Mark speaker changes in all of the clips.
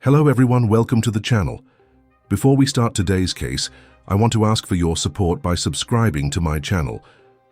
Speaker 1: Hello everyone, welcome to the channel. Before we start today's case, I want to ask for your support by subscribing to my channel.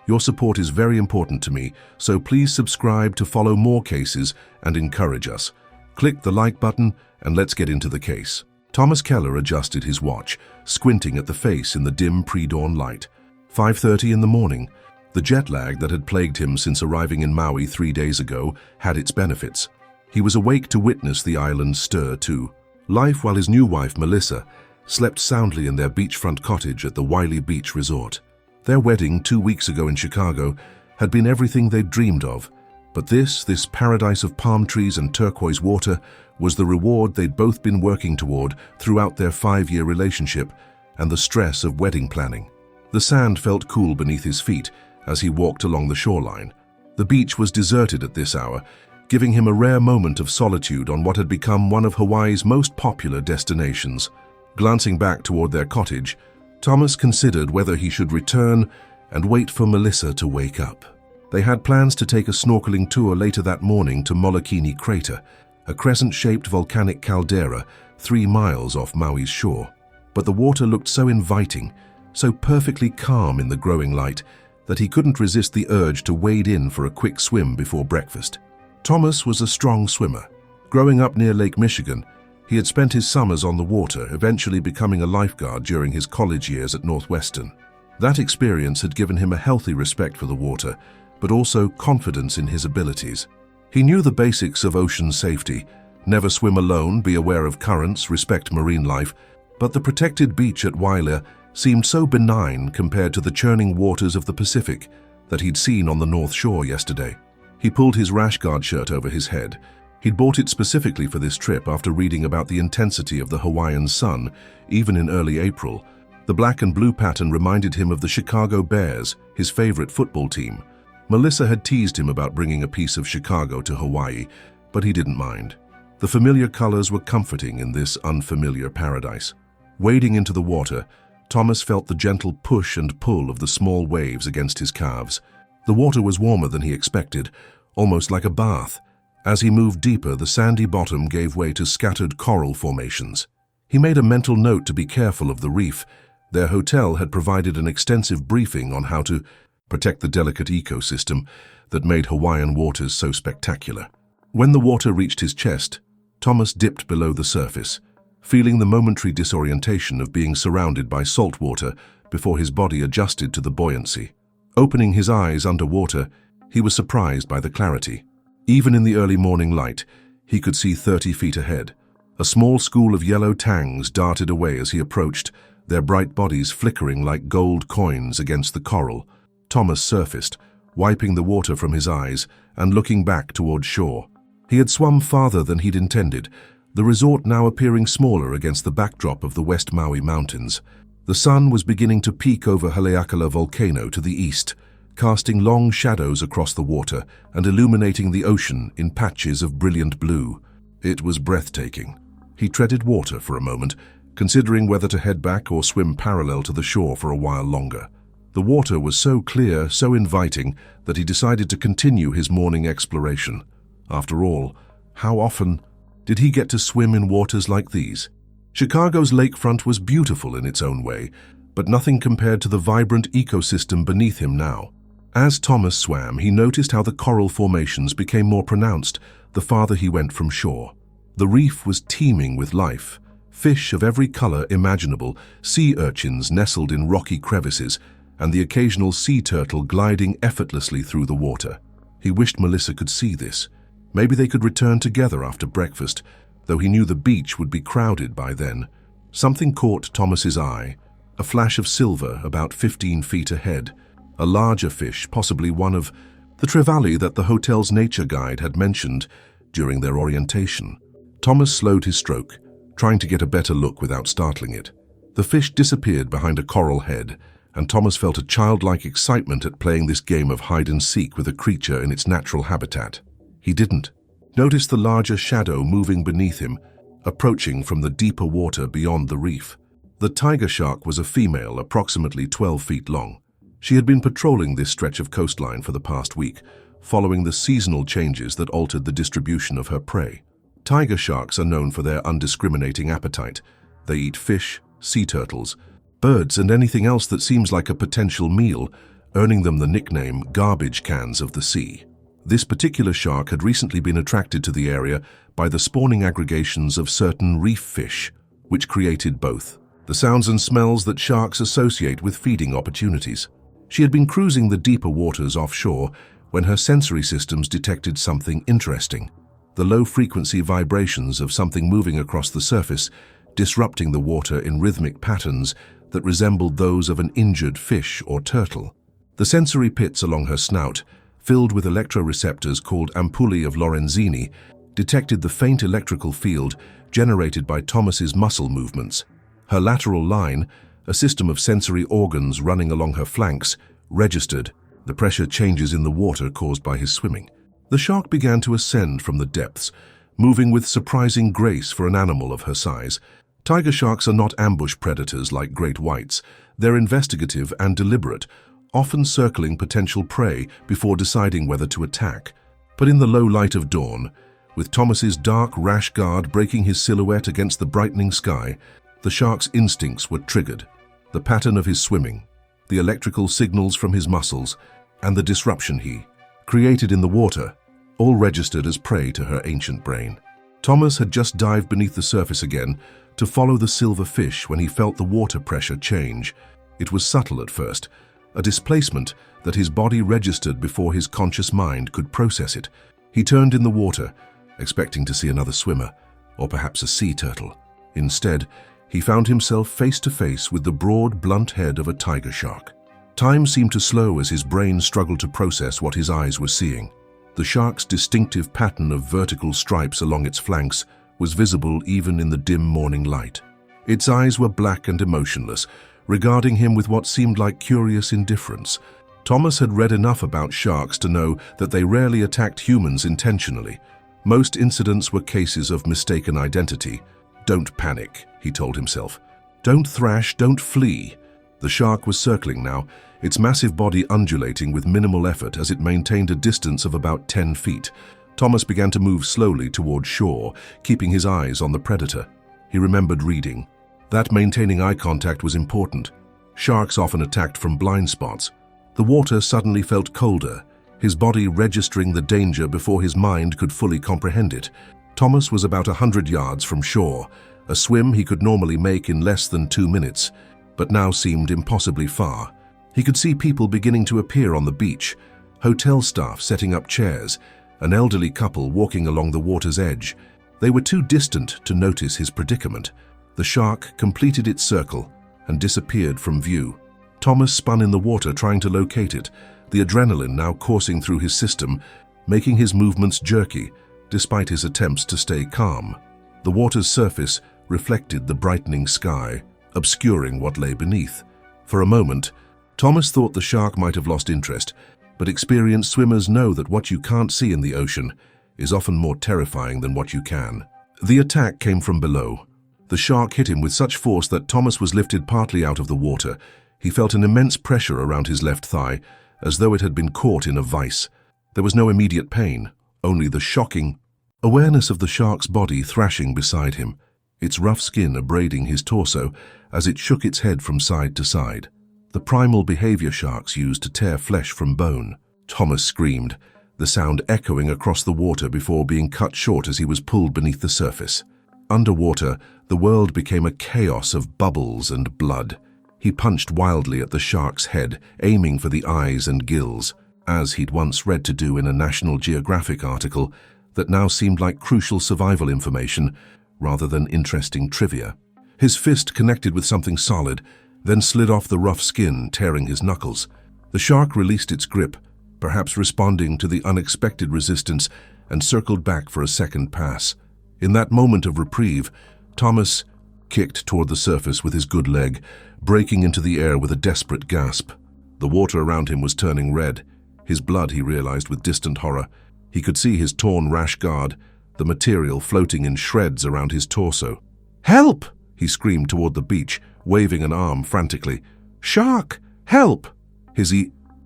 Speaker 1: Your support is very important to me, so please subscribe to follow more cases and encourage us. Click the like button and let's get into the case. Thomas Keller adjusted his watch, squinting at the face in the dim pre-dawn light. 5:30 in the morning. The jet lag that had plagued him since arriving in Maui 3 days ago had its benefits. He was awake to witness the island stir too. Life while his new wife, Melissa, slept soundly in their beachfront cottage at the Wiley Beach Resort. Their wedding 2 weeks ago in Chicago had been everything they'd dreamed of, but this paradise of palm trees and turquoise water was the reward they'd both been working toward throughout their 5-year relationship and the stress of wedding planning. The sand felt cool beneath his feet as he walked along the shoreline. The beach was deserted at this hour, giving him a rare moment of solitude on what had become one of Hawaii's most popular destinations. Glancing back toward their cottage, Thomas considered whether he should return and wait for Melissa to wake up. They had plans to take a snorkeling tour later that morning to Molokini Crater, a crescent-shaped volcanic caldera 3 miles off Maui's shore. But the water looked so inviting, so perfectly calm in the growing light, that he couldn't resist the urge to wade in for a quick swim before breakfast. Thomas was a strong swimmer. Growing up near Lake Michigan, he had spent his summers on the water, eventually becoming a lifeguard during his college years at Northwestern. That experience had given him a healthy respect for the water, but also confidence in his abilities. He knew the basics of ocean safety: never swim alone, be aware of currents, respect marine life, but the protected beach at Wailea seemed so benign compared to the churning waters of the Pacific that he'd seen on the North Shore yesterday. He pulled his rash guard shirt over his head. He'd bought it specifically for this trip after reading about the intensity of the Hawaiian sun, even in early April. The black and blue pattern reminded him of the Chicago Bears, his favorite football team. Melissa had teased him about bringing a piece of Chicago to Hawaii, but he didn't mind. The familiar colors were comforting in this unfamiliar paradise. Wading into the water, Thomas felt the gentle push and pull of the small waves against his calves. The water was warmer than he expected, almost like a bath. As he moved deeper, the sandy bottom gave way to scattered coral formations. He made a mental note to be careful of the reef. Their hotel had provided an extensive briefing on how to protect the delicate ecosystem that made Hawaiian waters so spectacular. When the water reached his chest, Thomas dipped below the surface, feeling the momentary disorientation of being surrounded by salt water before his body adjusted to the buoyancy. Opening his eyes underwater, he was surprised by the clarity. Even in the early morning light, he could see 30 feet ahead. A small school of yellow tangs darted away as he approached, their bright bodies flickering like gold coins against the coral. Thomas surfaced, wiping the water from his eyes and looking back toward shore. He had swum farther than he'd intended, the resort now appearing smaller against the backdrop of the West Maui Mountains. The sun was beginning to peek over Haleakala volcano to the east, casting long shadows across the water and illuminating the ocean in patches of brilliant blue. It was breathtaking. He treaded water for a moment, considering whether to head back or swim parallel to the shore for a while longer. The water was so clear, so inviting, that he decided to continue his morning exploration. After all, how often did he get to swim in waters like these? Chicago's lakefront was beautiful in its own way, but nothing compared to the vibrant ecosystem beneath him now. As Thomas swam, he noticed how the coral formations became more pronounced the farther he went from shore. The reef was teeming with life. Fish of every color imaginable, sea urchins nestled in rocky crevices, and the occasional sea turtle gliding effortlessly through the water. He wished Melissa could see this. Maybe they could return together after breakfast, though he knew the beach would be crowded by then. Something caught Thomas's eye, a flash of silver about 15 feet ahead, a larger fish, possibly one of the trevally that the hotel's nature guide had mentioned during their orientation. Thomas slowed his stroke, trying to get a better look without startling it. The fish disappeared behind a coral head, and Thomas felt a childlike excitement at playing this game of hide-and-seek with a creature in its natural habitat. He didn't notice the larger shadow moving beneath him, approaching from the deeper water beyond the reef. The tiger shark was a female, approximately 12 feet long. She had been patrolling this stretch of coastline for the past week, following the seasonal changes that altered the distribution of her prey. Tiger sharks are known for their undiscriminating appetite. They eat fish, sea turtles, birds, and anything else that seems like a potential meal, earning them the nickname garbage cans of the sea. This particular shark had recently been attracted to the area by the spawning aggregations of certain reef fish, which created both the sounds and smells that sharks associate with feeding opportunities. She had been cruising the deeper waters offshore when her sensory systems detected something interesting: the low-frequency vibrations of something moving across the surface, disrupting the water in rhythmic patterns that resembled those of an injured fish or turtle. The sensory pits along her snout, filled with electroreceptors called ampullae of Lorenzini, detected the faint electrical field generated by Thomas's muscle movements. Her lateral line, a system of sensory organs running along her flanks, registered the pressure changes in the water caused by his swimming. The shark began to ascend from the depths, moving with surprising grace for an animal of her size. Tiger sharks are not ambush predators like great whites. They're investigative and deliberate, often circling potential prey before deciding whether to attack. But in the low light of dawn, with Thomas's dark rash guard breaking his silhouette against the brightening sky, the shark's instincts were triggered. The pattern of his swimming, the electrical signals from his muscles, and the disruption he created in the water, all registered as prey to her ancient brain. Thomas had just dived beneath the surface again to follow the silver fish when he felt the water pressure change. It was subtle at first, a displacement that his body registered before his conscious mind could process it. He turned in the water, expecting to see another swimmer, or perhaps a sea turtle. Instead, he found himself face to face with the broad, blunt head of a tiger shark. Time seemed to slow as his brain struggled to process what his eyes were seeing. The shark's distinctive pattern of vertical stripes along its flanks was visible even in the dim morning light. Its eyes were black and emotionless, regarding him with what seemed like curious indifference. Thomas had read enough about sharks to know that they rarely attacked humans intentionally. Most incidents were cases of mistaken identity. "Don't panic," he told himself. "Don't thrash, don't flee." The shark was circling now, its massive body undulating with minimal effort as it maintained a distance of about 10 feet. Thomas began to move slowly toward shore, keeping his eyes on the predator. He remembered reading that maintaining eye contact was important. Sharks often attacked from blind spots. The water suddenly felt colder, his body registering the danger before his mind could fully comprehend it. Thomas was about 100 yards from shore, a swim he could normally make in less than 2 minutes, but now seemed impossibly far. He could see people beginning to appear on the beach, hotel staff setting up chairs, an elderly couple walking along the water's edge. They were too distant to notice his predicament. The shark completed its circle and disappeared from view. Thomas spun in the water trying to locate it, the adrenaline now coursing through his system, making his movements jerky, despite his attempts to stay calm. The water's surface reflected the brightening sky, obscuring what lay beneath. For a moment, Thomas thought the shark might have lost interest, but experienced swimmers know that what you can't see in the ocean is often more terrifying than what you can. The attack came from below. The shark hit him with such force that Thomas was lifted partly out of the water. He felt an immense pressure around his left thigh, as though it had been caught in a vice. There was no immediate pain, only the shocking awareness of the shark's body thrashing beside him, its rough skin abrading his torso as it shook its head from side to side. The primal behavior sharks use to tear flesh from bone. Thomas screamed, the sound echoing across the water before being cut short as he was pulled beneath the surface. Underwater, the world became a chaos of bubbles and blood. He punched wildly at the shark's head, aiming for the eyes and gills, as he'd once read to do in a National Geographic article that now seemed like crucial survival information rather than interesting trivia. His fist connected with something solid, then slid off the rough skin, tearing his knuckles. The shark released its grip, perhaps responding to the unexpected resistance, and circled back for a second pass. In that moment of reprieve, Thomas kicked toward the surface with his good leg, breaking into the air with a desperate gasp. The water around him was turning red. His blood, he realized with distant horror. He could see his torn rash guard, the material floating in shreds around his torso. "Help!" he screamed toward the beach, waving an arm frantically. "Shark! Help!" His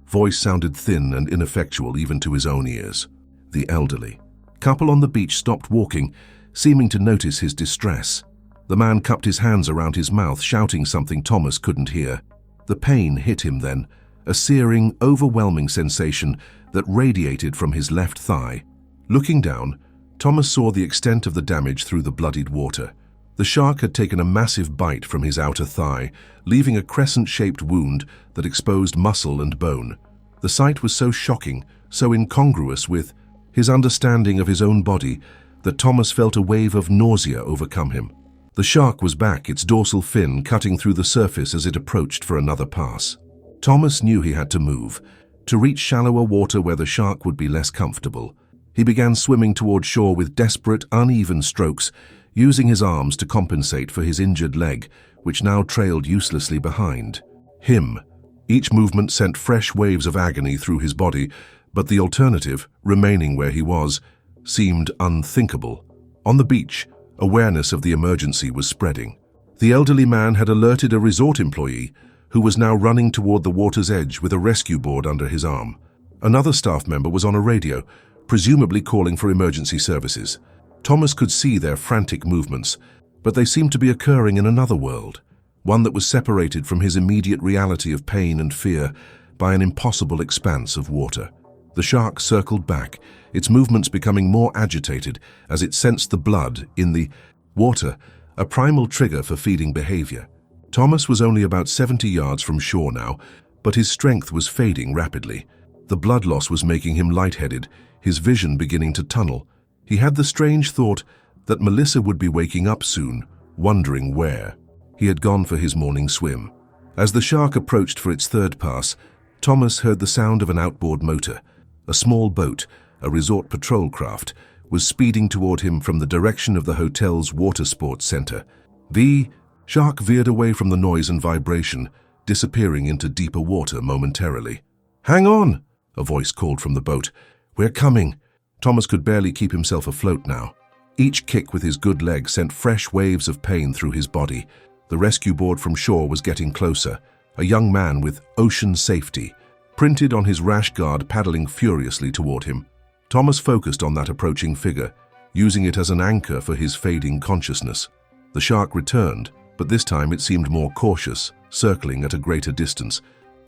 Speaker 1: voice sounded thin and ineffectual even to his own ears. The elderly couple on the beach stopped walking, seeming to notice his distress. The man cupped his hands around his mouth, shouting something Thomas couldn't hear. The pain hit him then, a searing, overwhelming sensation that radiated from his left thigh. Looking down, Thomas saw the extent of the damage through the bloodied water. The shark had taken a massive bite from his outer thigh, leaving a crescent-shaped wound that exposed muscle and bone. The sight was so shocking, so incongruous with his understanding of his own body, that Thomas felt a wave of nausea overcome him. The shark was back, its dorsal fin cutting through the surface as it approached for another pass. Thomas knew he had to move, to reach shallower water where the shark would be less comfortable. He began swimming toward shore with desperate, uneven strokes, using his arms to compensate for his injured leg, which now trailed uselessly behind him. Each movement sent fresh waves of agony through his body, but the alternative, remaining where he was, seemed unthinkable. On the beach, awareness of the emergency was spreading. The elderly man had alerted a resort employee, who was now running toward the water's edge with a rescue board under his arm. Another staff member was on a radio, presumably calling for emergency services. Thomas could see their frantic movements, but they seemed to be occurring in another world, one that was separated from his immediate reality of pain and fear by an impossible expanse of water. The shark circled back, its movements becoming more agitated as it sensed the blood in the water, a primal trigger for feeding behavior. Thomas was only about 70 yards from shore now, but his strength was fading rapidly. The blood loss was making him lightheaded, his vision beginning to tunnel. He had the strange thought that Melissa would be waking up soon, wondering where. He had gone for his morning swim. As the shark approached for its third pass, Thomas heard the sound of an outboard motor. A small boat, a resort patrol craft, was speeding toward him from the direction of the hotel's water sports center. The shark veered away from the noise and vibration, disappearing into deeper water momentarily. "Hang on!" a voice called from the boat. "We're coming." Thomas could barely keep himself afloat now. Each kick with his good leg sent fresh waves of pain through his body. The rescue board from shore was getting closer, a young man with "Ocean Safety" printed on his rash guard paddling furiously toward him. Thomas focused on that approaching figure, using it as an anchor for his fading consciousness. The shark returned, but this time it seemed more cautious, circling at a greater distance.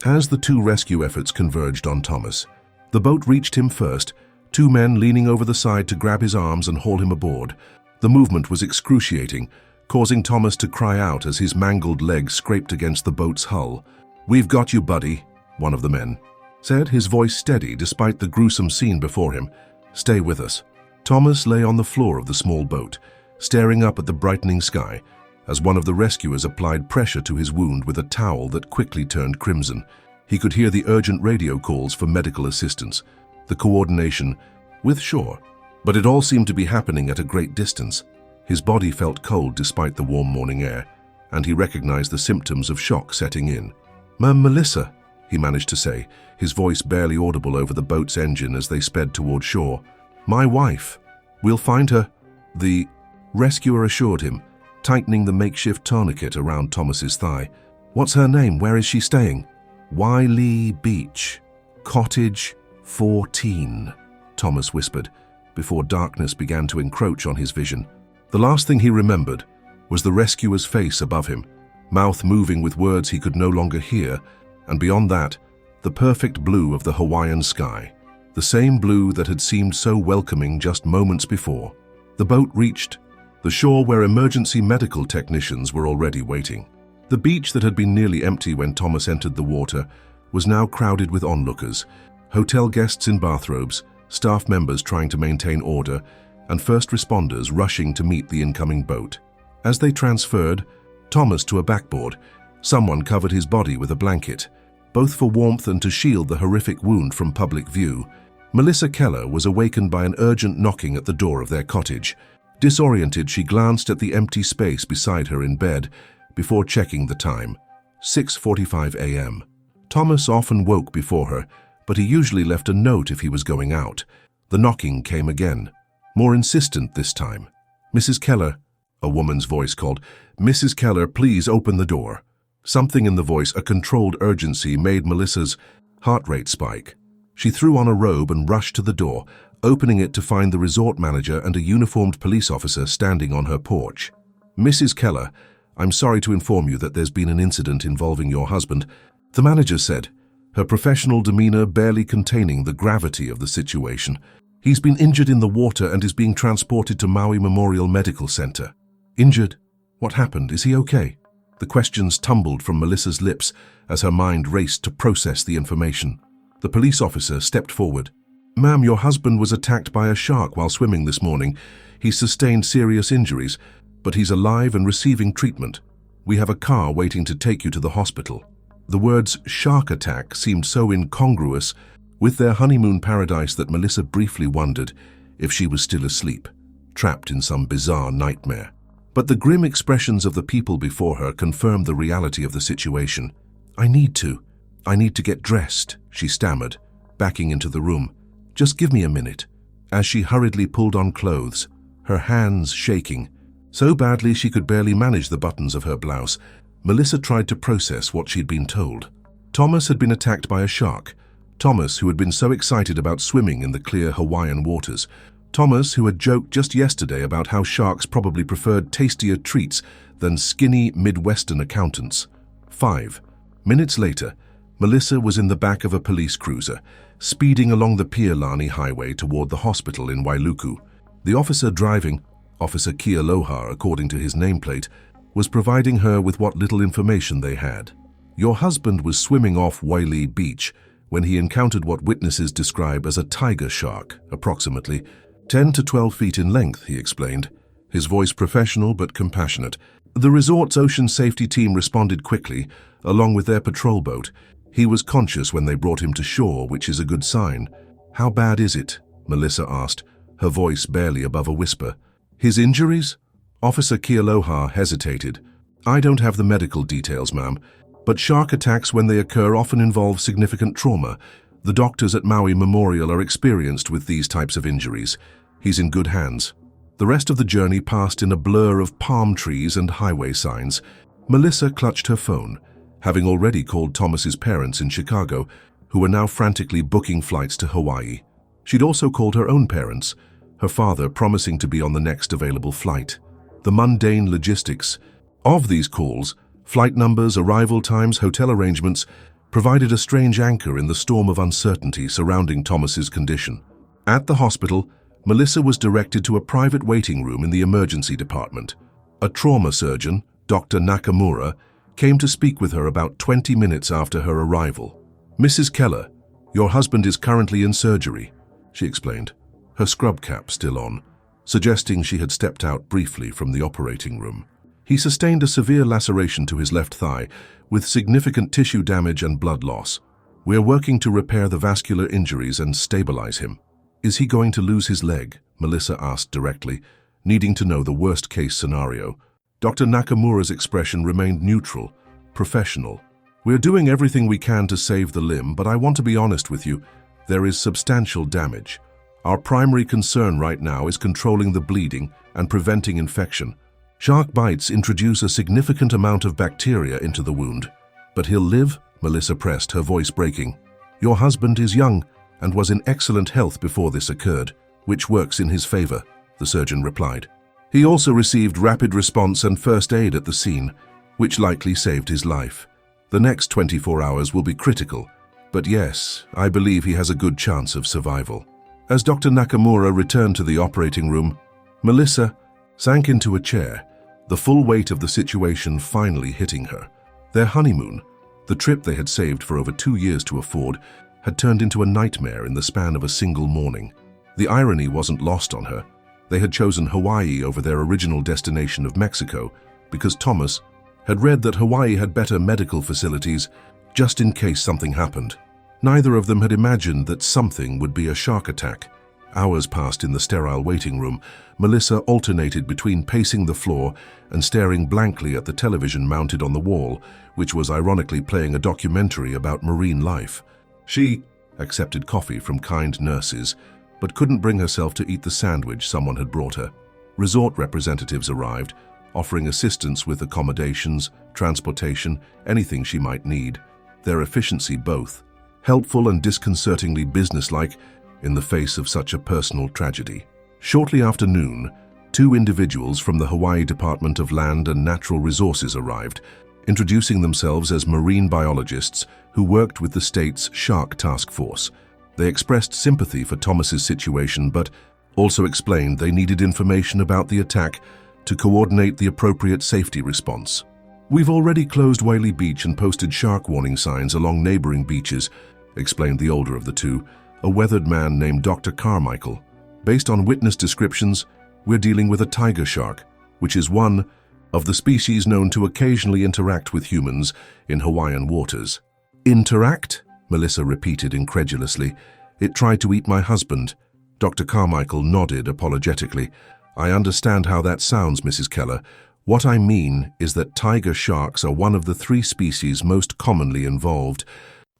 Speaker 1: As the two rescue efforts converged on Thomas, the boat reached him first, two men leaning over the side to grab his arms and haul him aboard. The movement was excruciating, causing Thomas to cry out as his mangled leg scraped against the boat's hull. "We've got you, buddy," one of the men said, his voice steady despite the gruesome scene before him. "Stay with us." Thomas lay on the floor of the small boat, staring up at the brightening sky, as one of the rescuers applied pressure to his wound with a towel that quickly turned crimson. He could hear the urgent radio calls for medical assistance, the coordination with shore. But it all seemed to be happening at a great distance. His body felt cold despite the warm morning air, and he recognized the symptoms of shock setting in. Melissa," he managed to say, his voice barely audible over the boat's engine as they sped toward shore. "My wife. We'll find her," the rescuer assured him, tightening the makeshift tourniquet around Thomas's thigh. "What's her name? Where is she staying?" "Wiley Beach, Cottage 14, Thomas whispered, before darkness began to encroach on his vision. The last thing he remembered was the rescuer's face above him, mouth moving with words he could no longer hear, and beyond that, the perfect blue of the Hawaiian sky, the same blue that had seemed so welcoming just moments before. The boat reached the shore where emergency medical technicians were already waiting. The beach that had been nearly empty when Thomas entered the water was now crowded with onlookers, hotel guests in bathrobes, staff members trying to maintain order, and first responders rushing to meet the incoming boat. As they transferred Thomas to a backboard, someone covered his body with a blanket, both for warmth and to shield the horrific wound from public view. Melissa Keller was awakened by an urgent knocking at the door of their cottage. Disoriented, she glanced at the empty space beside her in bed before checking the time. 6:45 a.m. Thomas often woke before her, but he usually left a note if he was going out. The knocking came again, more insistent this time. "Mrs. Keller," a woman's voice called. "Mrs. Keller, please open the door." Something in the voice, a controlled urgency, made Melissa's heart rate spike. She threw on a robe and rushed to the door, opening it to find the resort manager and a uniformed police officer standing on her porch. "Mrs. Keller, I'm sorry to inform you that there's been an incident involving your husband," the manager said, her professional demeanor barely containing the gravity of the situation. "He's been injured in the water and is being transported to Maui Memorial Medical Center." "Injured? What happened? Is he okay?" The questions tumbled from Melissa's lips as her mind raced to process the information. The police officer stepped forward. "Ma'am, your husband was attacked by a shark while swimming this morning. He sustained serious injuries, but he's alive and receiving treatment. We have a car waiting to take you to the hospital." The words shark attack seemed so incongruous with their honeymoon paradise that Melissa briefly wondered if she was still asleep, trapped in some bizarre nightmare. But the grim expressions of the people before her confirmed the reality of the situation. I need to get dressed," she stammered, backing into the room. "Just give me a minute." As she hurriedly pulled on clothes, her hands shaking so badly she could barely manage the buttons of her blouse, Melissa tried to process what she'd been told. Thomas had been attacked by a shark. Thomas, who had been so excited about swimming in the clear Hawaiian waters. Thomas, who had joked just yesterday about how sharks probably preferred tastier treats than skinny Midwestern accountants. 5 minutes later, Melissa was in the back of a police cruiser, speeding along the Pialani Highway toward the hospital in Wailuku. The officer driving, Officer Kealoha according to his nameplate, was providing her with what little information they had. "Your husband was swimming off Wailea Beach when he encountered what witnesses describe as a tiger shark, approximately 10 to 12 feet in length," he explained, his voice professional but compassionate. "The resort's ocean safety team responded quickly, along with their patrol boat. He was conscious when they brought him to shore, which is a good sign." "How bad is it?" Melissa asked, her voice barely above a whisper. "His injuries?" Officer Kealoha hesitated. "I don't have the medical details, ma'am, but shark attacks when they occur often involve significant trauma. The doctors at Maui Memorial are experienced with these types of injuries. He's in good hands." The rest of the journey passed in a blur of palm trees and highway signs. Melissa clutched her phone, having already called Thomas's parents in Chicago, who were now frantically booking flights to Hawaii. She'd also called her own parents, her father promising to be on the next available flight. The mundane logistics of these calls, flight numbers, arrival times, hotel arrangements, provided a strange anchor in the storm of uncertainty surrounding Thomas's condition. At the hospital, Melissa was directed to a private waiting room in the emergency department. A trauma surgeon, Dr. Nakamura, came to speak with her about 20 minutes after her arrival. "Mrs. Keller, your husband is currently in surgery," she explained, her scrub cap still on, suggesting she had stepped out briefly from the operating room. "He sustained a severe laceration to his left thigh, with significant tissue damage and blood loss. We are working to repair the vascular injuries and stabilize him." "Is he going to lose his leg?" Melissa asked directly, needing to know the worst-case scenario. Dr. Nakamura's expression remained neutral, professional. "We're doing everything we can to save the limb, but I want to be honest with you. There is substantial damage. Our primary concern right now is controlling the bleeding and preventing infection. Shark bites introduce a significant amount of bacteria into the wound." "But he'll live?" Melissa pressed, her voice breaking. "Your husband is young and was in excellent health before this occurred, which works in his favor," the surgeon replied. "He also received rapid response and first aid at the scene, which likely saved his life. The next 24 hours will be critical, but yes, I believe he has a good chance of survival." As Dr. Nakamura returned to the operating room, Melissa sank into a chair, the full weight of the situation finally hitting her. Their honeymoon, the trip they had saved for over 2 years to afford, had turned into a nightmare in the span of a single morning. The irony wasn't lost on her. They had chosen Hawaii over their original destination of Mexico because Thomas had read that Hawaii had better medical facilities just in case something happened. Neither of them had imagined that something would be a shark attack. Hours passed in the sterile waiting room. Melissa alternated between pacing the floor and staring blankly at the television mounted on the wall, which was ironically playing a documentary about marine life. She accepted coffee from kind nurses, but couldn't bring herself to eat the sandwich someone had brought her. Resort representatives arrived, offering assistance with accommodations, transportation, anything she might need. Their efficiency both helpful and disconcertingly businesslike, in the face of such a personal tragedy. Shortly after noon, 2 individuals from the Hawaii Department of Land and Natural Resources arrived, introducing themselves as marine biologists who worked with the state's shark task force. They expressed sympathy for Thomas's situation, but also explained they needed information about the attack to coordinate the appropriate safety response. "We've already closed Whaley Beach and posted shark warning signs along neighboring beaches," explained the older of the two, a weathered man named Dr. Carmichael. "Based on witness descriptions, we're dealing with a tiger shark, which is one of the species known to occasionally interact with humans in Hawaiian waters." "Interact?" Melissa repeated incredulously. "It tried to eat my husband." Dr. Carmichael nodded apologetically. "I understand how that sounds, Mrs. Keller. What I mean is that tiger sharks are one of the 3 species most commonly involved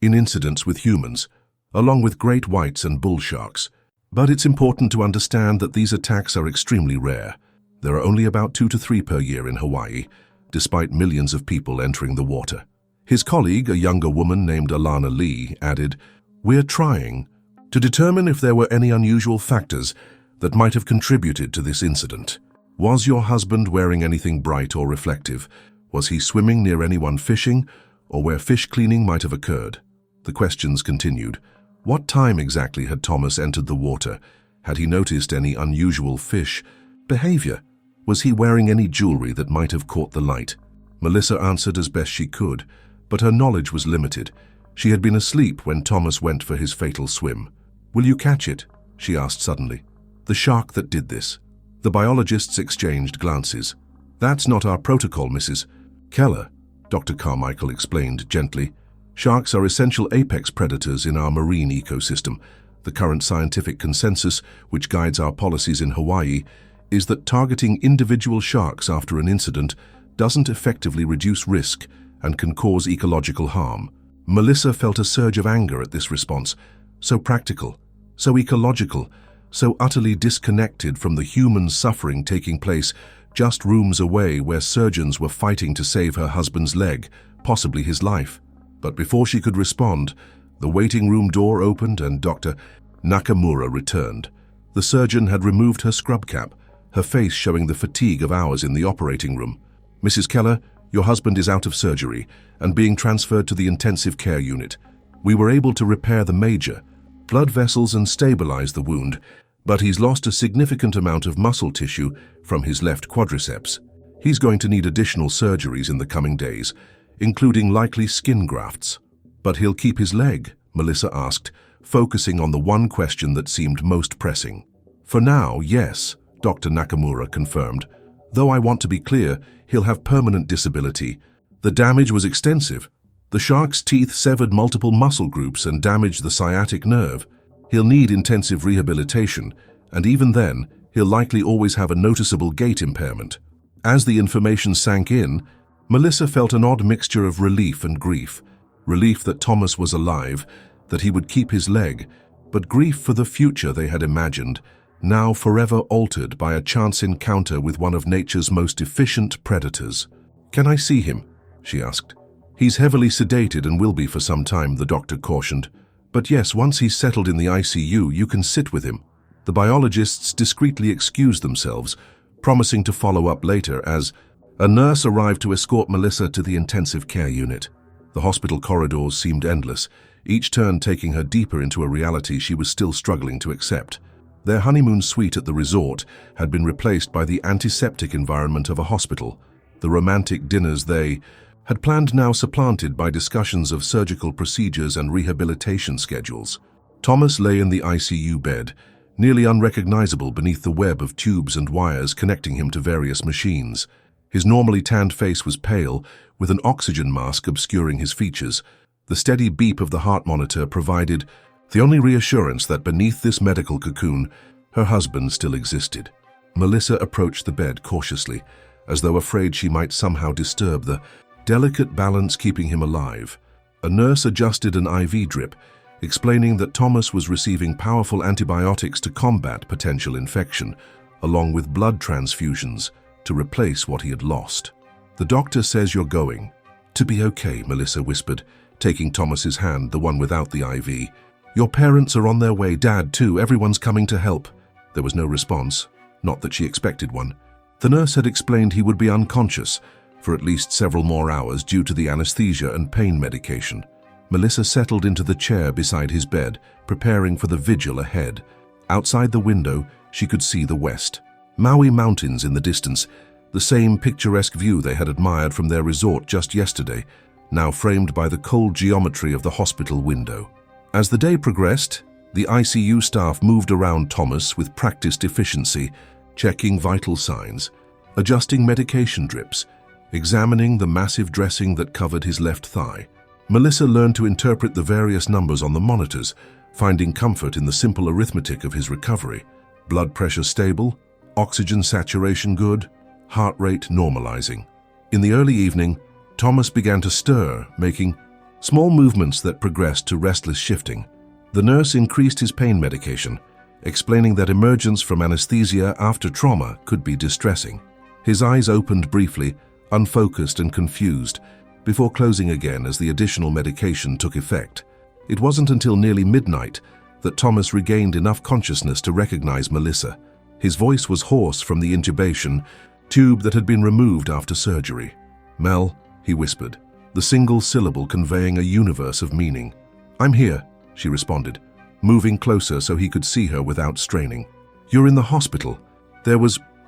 Speaker 1: in incidents with humans, along with great whites and bull sharks. But it's important to understand that these attacks are extremely rare. There are only about 2 to 3 per year in Hawaii, despite millions of people entering the water." His colleague, a younger woman named Alana Lee, added, "We're trying to determine if there were any unusual factors that might have contributed to this incident. Was your husband wearing anything bright or reflective? Was he swimming near anyone fishing, or where fish cleaning might have occurred?" The questions continued. What time exactly had Thomas entered the water? Had he noticed any unusual fish behavior? Was he wearing any jewelry that might have caught the light? Melissa answered as best she could, but her knowledge was limited. She had been asleep when Thomas went for his fatal swim. "Will you catch it?" she asked suddenly. "The shark that did this." The biologists exchanged glances. "That's not our protocol, Mrs. Keller," Dr. Carmichael explained gently. "Sharks are essential apex predators in our marine ecosystem. The current scientific consensus, which guides our policies in Hawaii, is that targeting individual sharks after an incident doesn't effectively reduce risk and can cause ecological harm." Melissa felt a surge of anger at this response. So practical, so ecological, so utterly disconnected from the human suffering taking place just rooms away where surgeons were fighting to save her husband's leg, possibly his life. But before she could respond, the waiting room door opened and Dr. Nakamura returned. The surgeon had removed her scrub cap, her face showing the fatigue of hours in the operating room. "Mrs. Keller, your husband is out of surgery and being transferred to the intensive care unit. We were able to repair the major blood vessels and stabilize the wound, but he's lost a significant amount of muscle tissue from his left quadriceps. He's going to need additional surgeries in the coming days, including likely skin grafts." "But he'll keep his leg?" Melissa asked, focusing on the one question that seemed most pressing. "For now, yes," Dr. Nakamura confirmed. "Though I want to be clear, he'll have permanent disability. The damage was extensive. The shark's teeth severed multiple muscle groups and damaged the sciatic nerve. He'll need intensive rehabilitation, and even then, he'll likely always have a noticeable gait impairment." As the information sank in, Melissa felt an odd mixture of relief and grief. Relief that Thomas was alive, that he would keep his leg, but grief for the future they had imagined, now forever altered by a chance encounter with one of nature's most efficient predators. "Can I see him?" she asked. "He's heavily sedated and will be for some time," the doctor cautioned. "But yes, once he's settled in the ICU, you can sit with him." The biologists discreetly excused themselves, promising to follow up later as a nurse arrived to escort Melissa to the intensive care unit. The hospital corridors seemed endless, each turn taking her deeper into a reality she was still struggling to accept. Their honeymoon suite at the resort had been replaced by the antiseptic environment of a hospital. The romantic dinners they had planned now supplanted by discussions of surgical procedures and rehabilitation schedules. Thomas lay in the ICU bed, nearly unrecognizable beneath the web of tubes and wires connecting him to various machines. His normally tanned face was pale, with an oxygen mask obscuring his features. The steady beep of the heart monitor provided the only reassurance that beneath this medical cocoon, her husband still existed. Melissa approached the bed cautiously, as though afraid she might somehow disturb the delicate balance keeping him alive. A nurse adjusted an IV drip, explaining that Thomas was receiving powerful antibiotics to combat potential infection, along with blood transfusions to replace what he had lost. "The doctor says you're going to be okay," Melissa whispered, taking Thomas's hand, the one without the IV. "Your parents are on their way, Dad too, everyone's coming to help." There was no response, not that she expected one. The nurse had explained he would be unconscious for at least several more hours due to the anesthesia and pain medication. Melissa settled into the chair beside his bed, preparing for the vigil ahead. Outside the window, she could see the west. Maui Mountains in the distance, the same picturesque view they had admired from their resort just yesterday, now framed by the cold geometry of the hospital window. As the day progressed, the ICU staff moved around Thomas with practiced efficiency, checking vital signs, adjusting medication drips, examining the massive dressing that covered his left thigh. Melissa learned to interpret the various numbers on the monitors, finding comfort in the simple arithmetic of his recovery. Blood pressure stable, oxygen saturation good, heart rate normalizing. In the early evening, Thomas began to stir, making small movements that progressed to restless shifting. The nurse increased his pain medication, explaining that emergence from anesthesia after trauma could be distressing. His eyes opened briefly, unfocused and confused, before closing again as the additional medication took effect. It wasn't until nearly midnight that Thomas regained enough consciousness to recognize Melissa. His voice was hoarse from the intubation tube that had been removed after surgery. "Mel," he whispered, the single syllable conveying a universe of meaning. "I'm here," she responded, moving closer so he could see her without straining. "You're in the hospital.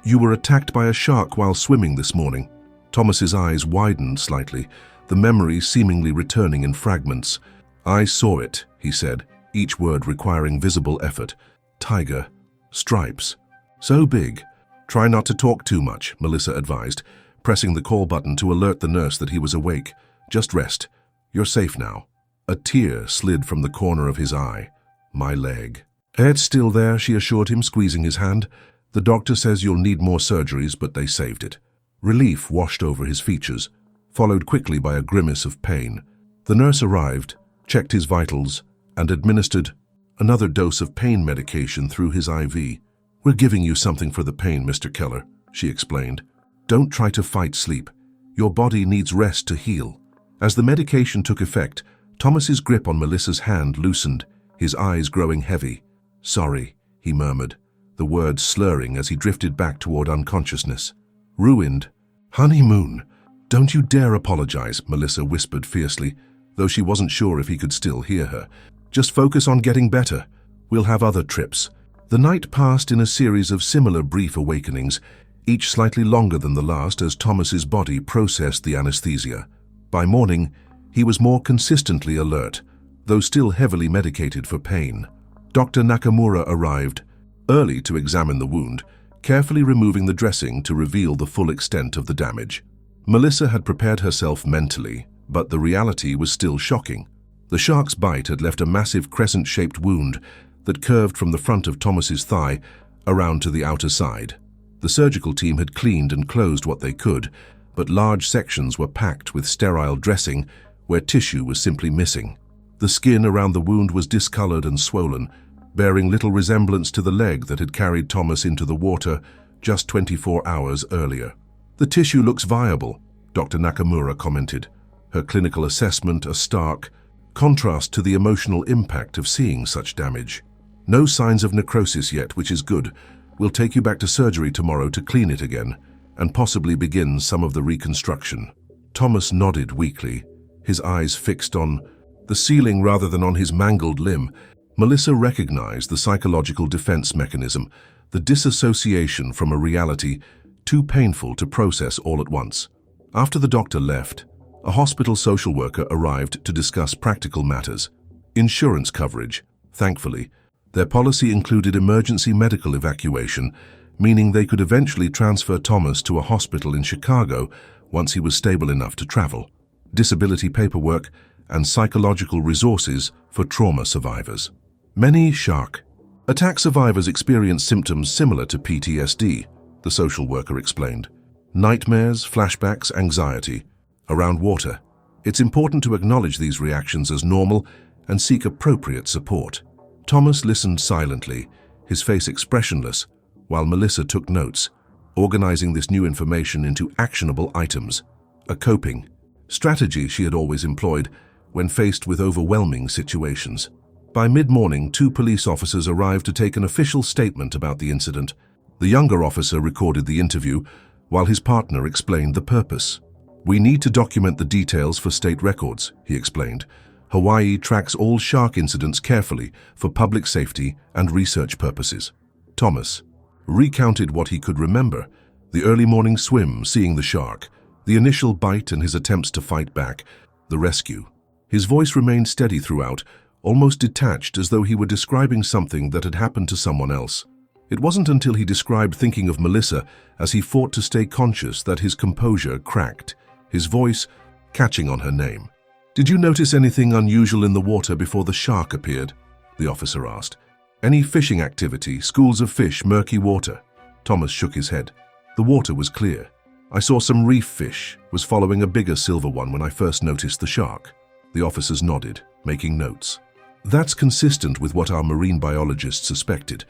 Speaker 1: You were attacked by a shark while swimming this morning." Thomas's eyes widened slightly, the memory seemingly returning in fragments. "I saw it," he said, each word requiring visible effort. "Tiger. Stripes. So big." "Try not to talk too much," Melissa advised, pressing the call button to alert the nurse that he was awake. "Just rest. You're safe now." A tear slid from the corner of his eye. "My leg." "It's still there," she assured him, squeezing his hand. "The doctor says you'll need more surgeries, but they saved it." Relief washed over his features, followed quickly by a grimace of pain. The nurse arrived, checked his vitals, and administered another dose of pain medication through his IV. "We're giving you something for the pain, Mr. Keller," she explained. "Don't try to fight sleep. Your body needs rest to heal." As the medication took effect, Thomas's grip on Melissa's hand loosened, his eyes growing heavy. "Sorry," he murmured, the words slurring as he drifted back toward unconsciousness. "Ruined. Honeymoon. Don't you dare apologize," Melissa whispered fiercely, though she wasn't sure if he could still hear her. "Just focus on getting better. We'll have other trips." The night passed in a series of similar brief awakenings, each slightly longer than the last as Thomas's body processed the anesthesia. By morning, he was more consistently alert, though still heavily medicated for pain. Dr. Nakamura arrived, early to examine the wound, carefully removing the dressing to reveal the full extent of the damage. Melissa had prepared herself mentally, but the reality was still shocking. The shark's bite had left a massive crescent-shaped wound that curved from the front of Thomas's thigh around to the outer side. The surgical team had cleaned and closed what they could, but large sections were packed with sterile dressing where tissue was simply missing. The skin around the wound was discolored and swollen, bearing little resemblance to the leg that had carried Thomas into the water just 24 hours earlier. "The tissue looks viable," Dr. Nakamura commented, her clinical assessment a stark contrast to the emotional impact of seeing such damage. "No signs of necrosis yet, which is good. We'll take you back to surgery tomorrow to clean it again and possibly begin some of the reconstruction." Thomas nodded weakly, his eyes fixed on the ceiling rather than on his mangled limb. Melissa recognized the psychological defense mechanism, the disassociation from a reality too painful to process all at once. After the doctor left, a hospital social worker arrived to discuss practical matters. Insurance coverage, thankfully. Their policy included emergency medical evacuation, meaning they could eventually transfer Thomas to a hospital in Chicago once he was stable enough to travel. Disability paperwork and psychological resources for trauma survivors. Many shark attack survivors experience symptoms similar to PTSD, the social worker explained. Nightmares, flashbacks, anxiety. Around water, it's important to acknowledge these reactions as normal and seek appropriate support. Thomas listened silently, his face expressionless, while Melissa took notes, organizing this new information into actionable items, a coping strategy she had always employed when faced with overwhelming situations. By mid-morning, 2 police officers arrived to take an official statement about the incident. The younger officer recorded the interview, while his partner explained the purpose. "We need to document the details for state records," he explained. "Hawaii tracks all shark incidents carefully for public safety and research purposes." Thomas recounted what he could remember: the early morning swim, seeing the shark, the initial bite and his attempts to fight back, the rescue. His voice remained steady throughout, almost detached, as though he were describing something that had happened to someone else. It wasn't until he described thinking of Melissa as he fought to stay conscious that his composure cracked, his voice catching on her name. "Did you notice anything unusual in the water before the shark appeared?" the officer asked. "Any fishing activity, schools of fish, murky water?" Thomas shook his head. "The water was clear. I saw some reef fish, was following a bigger silver one when I first noticed the shark." The officers nodded, making notes. "That's consistent with what our marine biologists suspected.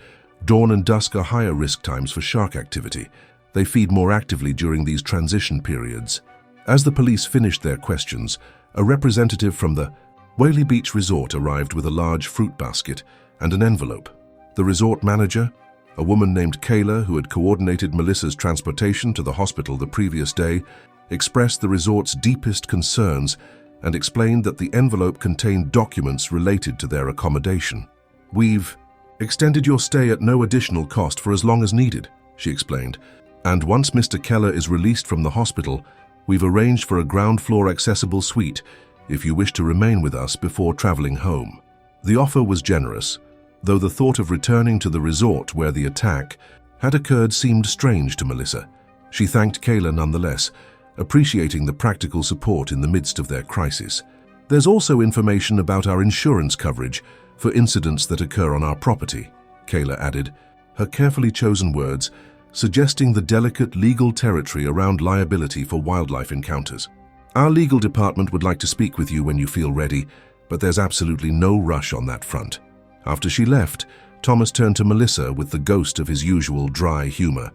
Speaker 1: Dawn and dusk are higher risk times for shark activity. They feed more actively during these transition periods." As the police finished their questions, a representative from the Whaley Beach Resort arrived with a large fruit basket and an envelope. The resort manager, a woman named Kayla who had coordinated Melissa's transportation to the hospital the previous day, expressed the resort's deepest concerns and explained that the envelope contained documents related to their accommodation. "We've extended your stay at no additional cost for as long as needed," she explained. "And once Mr. Keller is released from the hospital, we've arranged for a ground-floor accessible suite if you wish to remain with us before traveling home." The offer was generous, though the thought of returning to the resort where the attack had occurred seemed strange to Melissa. She thanked Kayla nonetheless, appreciating the practical support in the midst of their crisis. "There's also information about our insurance coverage for incidents that occur on our property," Kayla added, her carefully chosen words suggesting the delicate legal territory around liability for wildlife encounters. "Our legal department would like to speak with you when you feel ready, but there's absolutely no rush on that front." After she left, Thomas turned to Melissa with the ghost of his usual dry humor.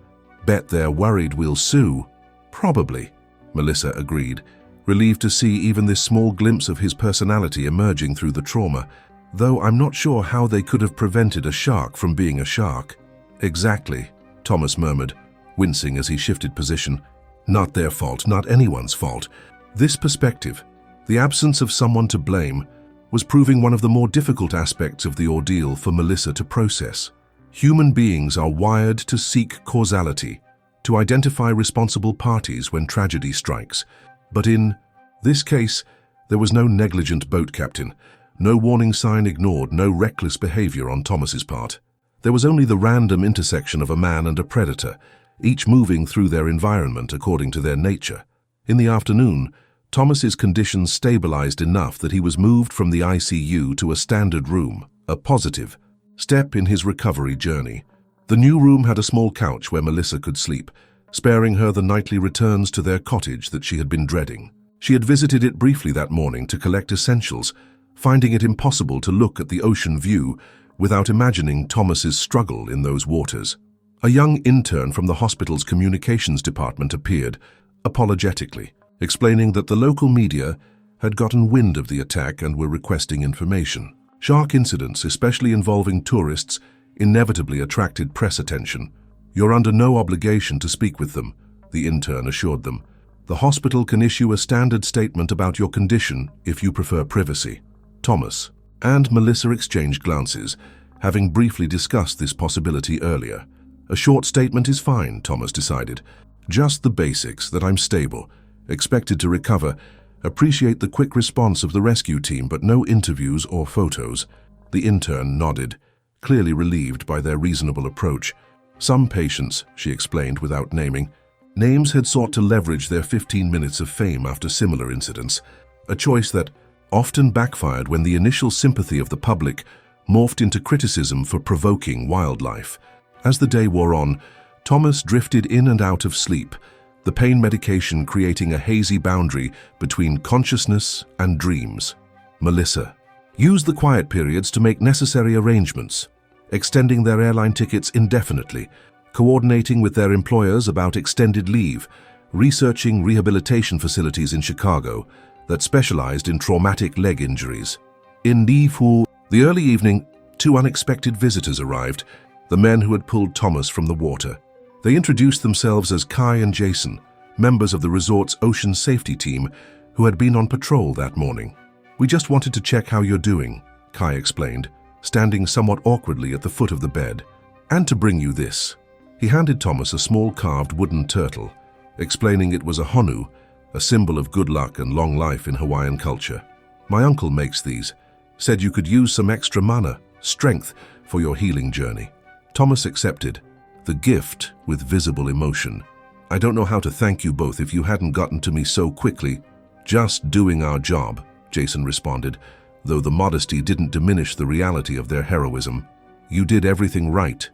Speaker 1: "Bet they're worried we'll sue." "Probably," Melissa agreed, relieved to see even this small glimpse of his personality emerging through the trauma, "though I'm not sure how they could have prevented a shark from being a shark." "Exactly," Thomas murmured, wincing as he shifted position. "Not their fault, not anyone's fault." This perspective, the absence of someone to blame, was proving one of the more difficult aspects of the ordeal for Melissa to process. Human beings are wired to seek causality, to identify responsible parties when tragedy strikes. But in this case, there was no negligent boat captain, no warning sign ignored, no reckless behavior on Thomas's part. There was only the random intersection of a man and a predator, each moving through their environment according to their nature. In the afternoon, Thomas's conditions stabilized enough that he was moved from the ICU to a standard room, a positive step in his recovery journey. The new room had a small couch where Melissa could sleep, sparing her the nightly returns to their cottage that she had been dreading. She had visited it briefly that morning to collect essentials, finding it impossible to look at the ocean view without imagining Thomas's struggle in those waters. A young intern from the hospital's communications department appeared, apologetically, explaining that the local media had gotten wind of the attack and were requesting information. Shark incidents, especially involving tourists, inevitably attracted press attention. "You're under no obligation to speak with them," the intern assured them. "The hospital can issue a standard statement about your condition if you prefer privacy." Thomas and Melissa exchanged glances, having briefly discussed this possibility earlier. "A short statement is fine," Thomas decided. "Just the basics, that I'm stable, expected to recover, appreciate the quick response of the rescue team, but no interviews or photos." The intern nodded, clearly relieved by their reasonable approach. Some patients, she explained without naming names, had sought to leverage their 15 minutes of fame after similar incidents, a choice that often backfired when the initial sympathy of the public morphed into criticism for provoking wildlife. As the day wore on, Thomas drifted in and out of sleep, the pain medication creating a hazy boundary between consciousness and dreams. Melissa used the quiet periods to make necessary arrangements, extending their airline tickets indefinitely, coordinating with their employers about extended leave, researching rehabilitation facilities in Chicago that specialized in traumatic leg injuries. In Nifu, The early evening, two unexpected visitors arrived, the men who had pulled Thomas from the water. They introduced themselves as Kai and Jason, members of the resort's ocean safety team who had been on patrol that morning. "We just wanted to check how you're doing," Kai explained, standing somewhat awkwardly at the foot of the bed. "And to bring you this." He handed Thomas a small carved wooden turtle, explaining it was a honu, a symbol of good luck and long life in Hawaiian culture. "My uncle makes these. Said you could use some extra mana, strength, for your healing journey." Thomas accepted, the gift with visible emotion. "I don't know how to thank you both if you hadn't gotten to me so quickly." "Just doing our job," Jason responded, though the modesty didn't diminish the reality of their heroism. "You did everything right.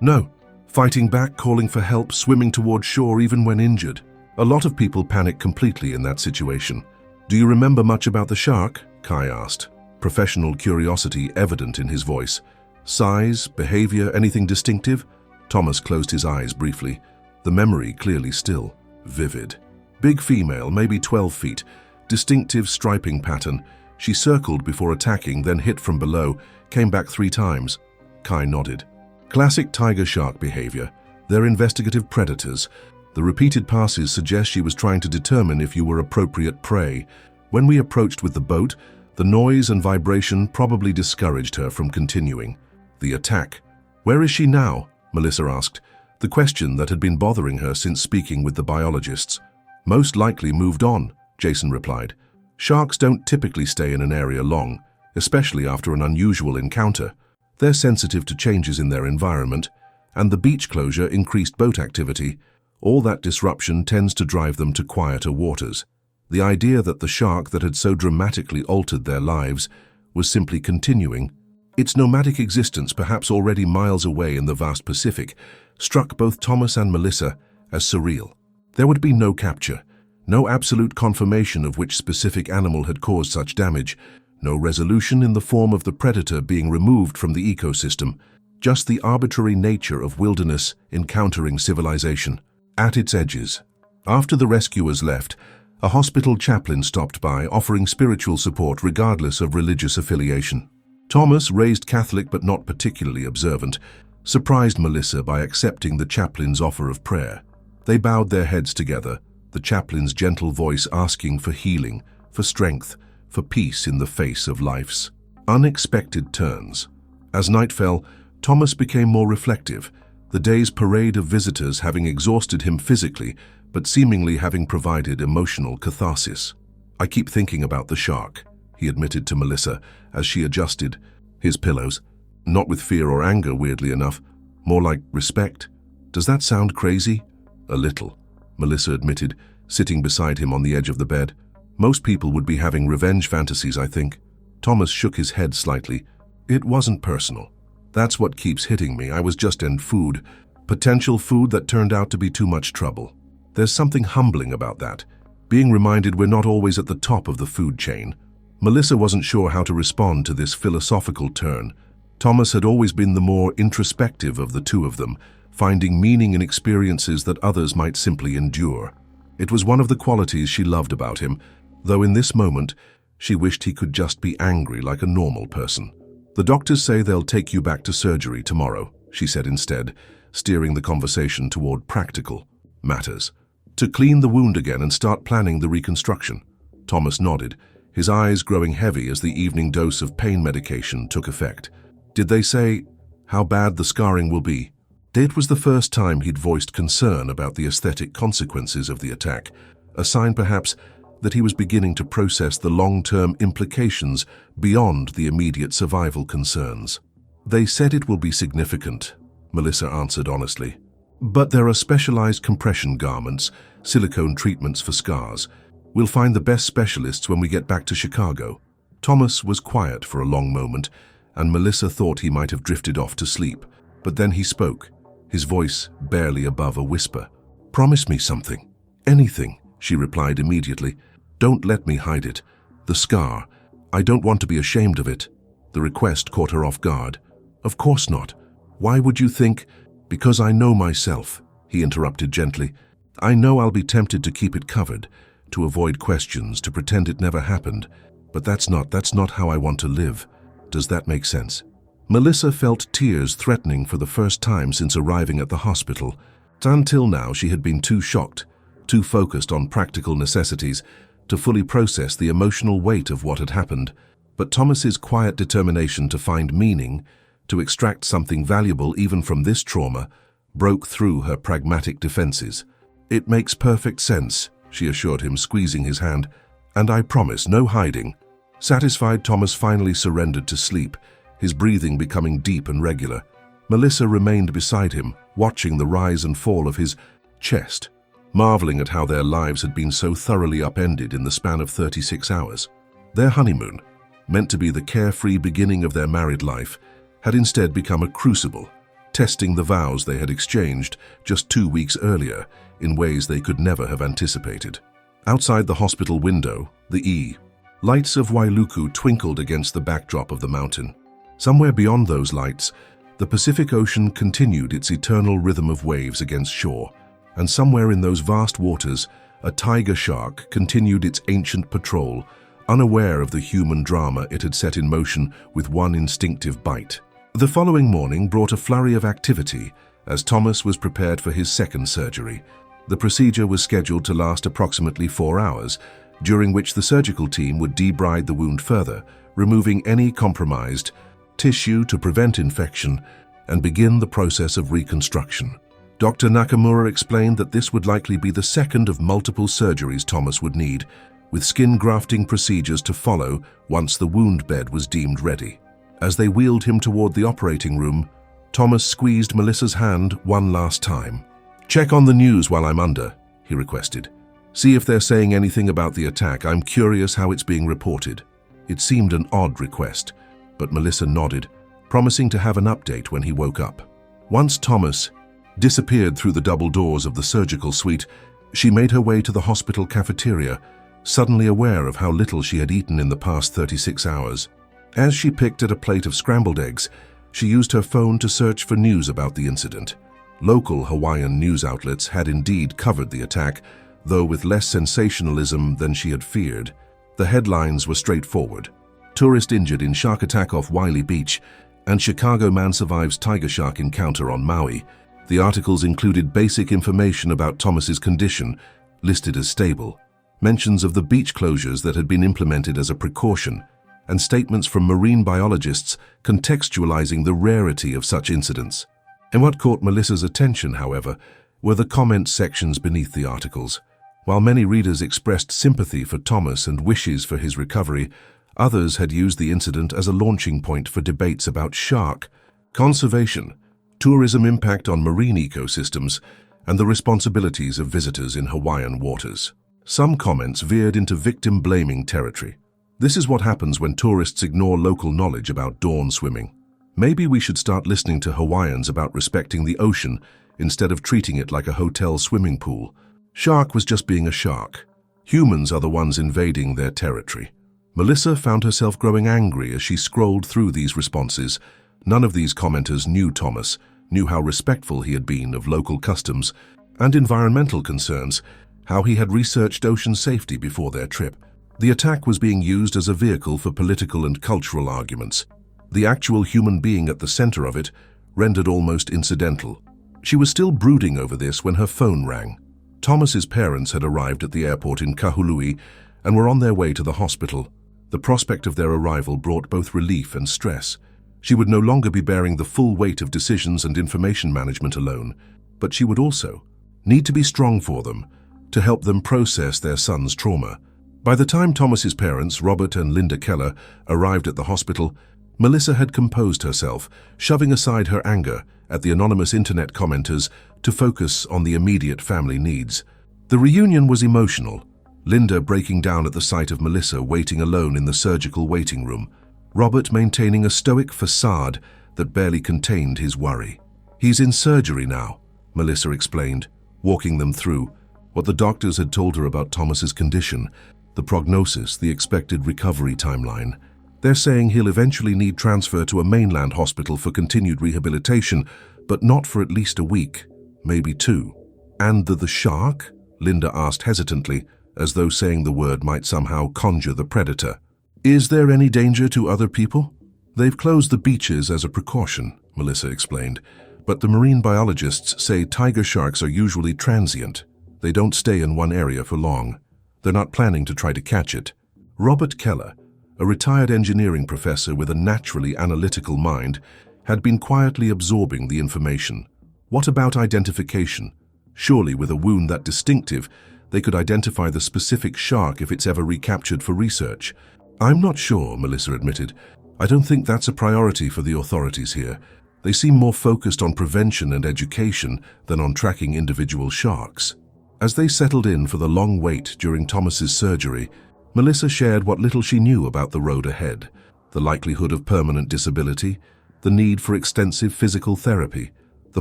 Speaker 1: No. Fighting back, calling for help, swimming toward shore even when injured. A lot of people panic completely in that situation." "Do you remember much about the shark?" Kai asked, professional curiosity evident in his voice. "Size, behavior, anything distinctive?" Thomas closed his eyes briefly, the memory clearly still vivid. "Big female, maybe 12 feet, distinctive striping pattern. She circled before attacking, then hit from below, came back 3 times. Kai nodded. "Classic tiger shark behavior. They're investigative predators. The repeated passes suggest she was trying to determine if you were appropriate prey. When we approached with the boat, the noise and vibration probably discouraged her from continuing. The attack. Where is she now?" Melissa asked, the question that had been bothering her since speaking with the biologists. "Most likely moved on," Jason replied. "Sharks don't typically stay in an area long, especially after an unusual encounter. They're sensitive to changes in their environment, and the beach closure increased boat activity. All that disruption tends to drive them to quieter waters. The idea that the shark that had so dramatically altered their lives was simply continuing, its nomadic existence perhaps already miles away in the vast Pacific, struck both Thomas and Melissa as surreal. There would be no capture, no absolute confirmation of which specific animal had caused such damage, no resolution in the form of the predator being removed from the ecosystem, just the arbitrary nature of wilderness encountering civilization. At its edges. After the rescuers left, a hospital chaplain stopped by offering spiritual support regardless of religious affiliation. Thomas, raised Catholic but not particularly observant, surprised Melissa by accepting the chaplain's offer of prayer. They bowed their heads together, the chaplain's gentle voice asking for healing, for strength, for peace in the face of life's unexpected turns. As night fell, Thomas became more reflective, the day's parade of visitors having exhausted him physically, but seemingly having provided emotional catharsis. "I keep thinking about the shark," he admitted to Melissa as she adjusted his pillows. Not with fear or anger, weirdly enough, more like respect. "Does that sound crazy?" "A little," Melissa admitted, sitting beside him on the edge of the bed. "Most people would be having revenge fantasies, I think." Thomas shook his head slightly. "It wasn't personal. That's what keeps hitting me. I was just in food. Potential food that turned out to be too much trouble. There's something humbling about that. Being reminded we're not always at the top of the food chain." Melissa wasn't sure how to respond to this philosophical turn. Thomas had always been the more introspective of the two of them, finding meaning in experiences that others might simply endure. It was one of the qualities she loved about him, though in this moment, she wished he could just be angry like a normal person. "The doctors say they'll take you back to surgery tomorrow," she said instead, steering the conversation toward practical matters. "To clean the wound again and start planning the reconstruction." Thomas nodded, his eyes growing heavy as the evening dose of pain medication took effect. "Did they say how bad the scarring will be?" It was the first time he'd voiced concern about the aesthetic consequences of the attack, a sign perhaps that he was beginning to process the long-term implications beyond the immediate survival concerns. "They said it will be significant," Melissa answered honestly. "But there are specialized compression garments, silicone treatments for scars. We'll find the best specialists when we get back to Chicago." Thomas was quiet for a long moment, and Melissa thought he might have drifted off to sleep. But then he spoke, his voice barely above a whisper. "Promise me something. Anything," she replied immediately. "Don't let me hide it. The scar. I don't want to be ashamed of it." The request caught her off guard. "Of course not. Why would you think—" "Because I know myself," he interrupted gently. "I know I'll be tempted to keep it covered, to avoid questions, to pretend it never happened. But that's not how I want to live. Does that make sense? Melissa felt tears threatening for the first time since arriving at the hospital. Until now, she had been too shocked, too focused on practical necessities, to fully process the emotional weight of what had happened. But Thomas's quiet determination to find meaning, to extract something valuable even from this trauma, broke through her pragmatic defenses. "It makes perfect sense," she assured him, squeezing his hand, "and I promise no hiding." Satisfied, Thomas finally surrendered to sleep, his breathing becoming deep and regular. Melissa remained beside him, watching the rise and fall of his chest, marveling at how their lives had been so thoroughly upended in the span of 36 hours. Their honeymoon, meant to be the carefree beginning of their married life, had instead become a crucible, testing the vows they had exchanged just 2 weeks earlier in ways they could never have anticipated. Outside the hospital window, the lights of Wailuku twinkled against the backdrop of the mountain. Somewhere beyond those lights, the Pacific Ocean continued its eternal rhythm of waves against shore, and somewhere in those vast waters, a tiger shark continued its ancient patrol, unaware of the human drama it had set in motion with one instinctive bite. The following morning brought a flurry of activity as Thomas was prepared for his second surgery. The procedure was scheduled to last approximately 4 hours, during which the surgical team would debride the wound further, removing any compromised tissue to prevent infection and begin the process of reconstruction. Dr. Nakamura explained that this would likely be the second of multiple surgeries Thomas would need, with skin grafting procedures to follow once the wound bed was deemed ready. As they wheeled him toward the operating room, Thomas squeezed Melissa's hand one last time. "Check on the news while I'm under," he requested. "See if they're saying anything about the attack. I'm curious how it's being reported." It seemed an odd request, but Melissa nodded, promising to have an update when he woke up. Once Thomas disappeared through the double doors of the surgical suite, she made her way to the hospital cafeteria, suddenly aware of how little she had eaten in the past 36 hours. As she picked at a plate of scrambled eggs, she used her phone to search for news about the incident. Local Hawaiian news outlets had indeed covered the attack, though with less sensationalism than she had feared. The headlines were straightforward: "Tourist injured in shark attack off Wiley Beach," and "Chicago man survives tiger shark encounter on Maui." The articles included basic information about Thomas's condition, listed as stable, mentions of the beach closures that had been implemented as a precaution, and statements from marine biologists contextualizing the rarity of such incidents. And what caught Melissa's attention, however, were the comment sections beneath the articles. While many readers expressed sympathy for Thomas and wishes for his recovery, others had used the incident as a launching point for debates about shark conservation, tourism impact on marine ecosystems, and the responsibilities of visitors in Hawaiian waters. Some comments veered into victim-blaming territory. "This is what happens when tourists ignore local knowledge about dawn swimming. Maybe we should start listening to Hawaiians about respecting the ocean instead of treating it like a hotel swimming pool. Shark was just being a shark. Humans are the ones invading their territory." Melissa found herself growing angry as she scrolled through these responses. None of these commenters knew Thomas, knew how respectful he had been of local customs and environmental concerns, how he had researched ocean safety before their trip. The attack was being used as a vehicle for political and cultural arguments. The actual human being at the center of it rendered almost incidental. She was still brooding over this when her phone rang. Thomas's parents had arrived at the airport in Kahului and were on their way to the hospital. The prospect of their arrival brought both relief and stress. She would no longer be bearing the full weight of decisions and information management alone, but she would also need to be strong for them, to help them process their son's trauma. By the time Thomas's parents, Robert and Linda Keller, arrived at the hospital, Melissa had composed herself, shoving aside her anger at the anonymous internet commenters to focus on the immediate family needs. The reunion was emotional, Linda breaking down at the sight of Melissa waiting alone in the surgical waiting room, Robert maintaining a stoic facade that barely contained his worry. "He's in surgery now," Melissa explained, walking them through what the doctors had told her about Thomas's condition, the prognosis, the expected recovery timeline. "They're saying he'll eventually need transfer to a mainland hospital for continued rehabilitation, but not for at least a week, maybe 2. "And the shark?" Linda asked hesitantly, as though saying the word might somehow conjure the predator. "Is there any danger to other people?" They've closed the beaches as a precaution, Melissa explained, but the marine biologists say tiger sharks are usually transient. They don't stay in one area for long. They're not planning to try to catch it. Robert Keller, a retired engineering professor with a naturally analytical mind, had been quietly absorbing the information. What about identification? Surely with a wound that distinctive, they could identify the specific shark if it's ever recaptured for research. I'm not sure, Melissa admitted. I don't think that's a priority for the authorities here. They seem more focused on prevention and education than on tracking individual sharks. As they settled in for the long wait during Thomas's surgery, Melissa shared what little she knew about the road ahead, the likelihood of permanent disability, the need for extensive physical therapy, the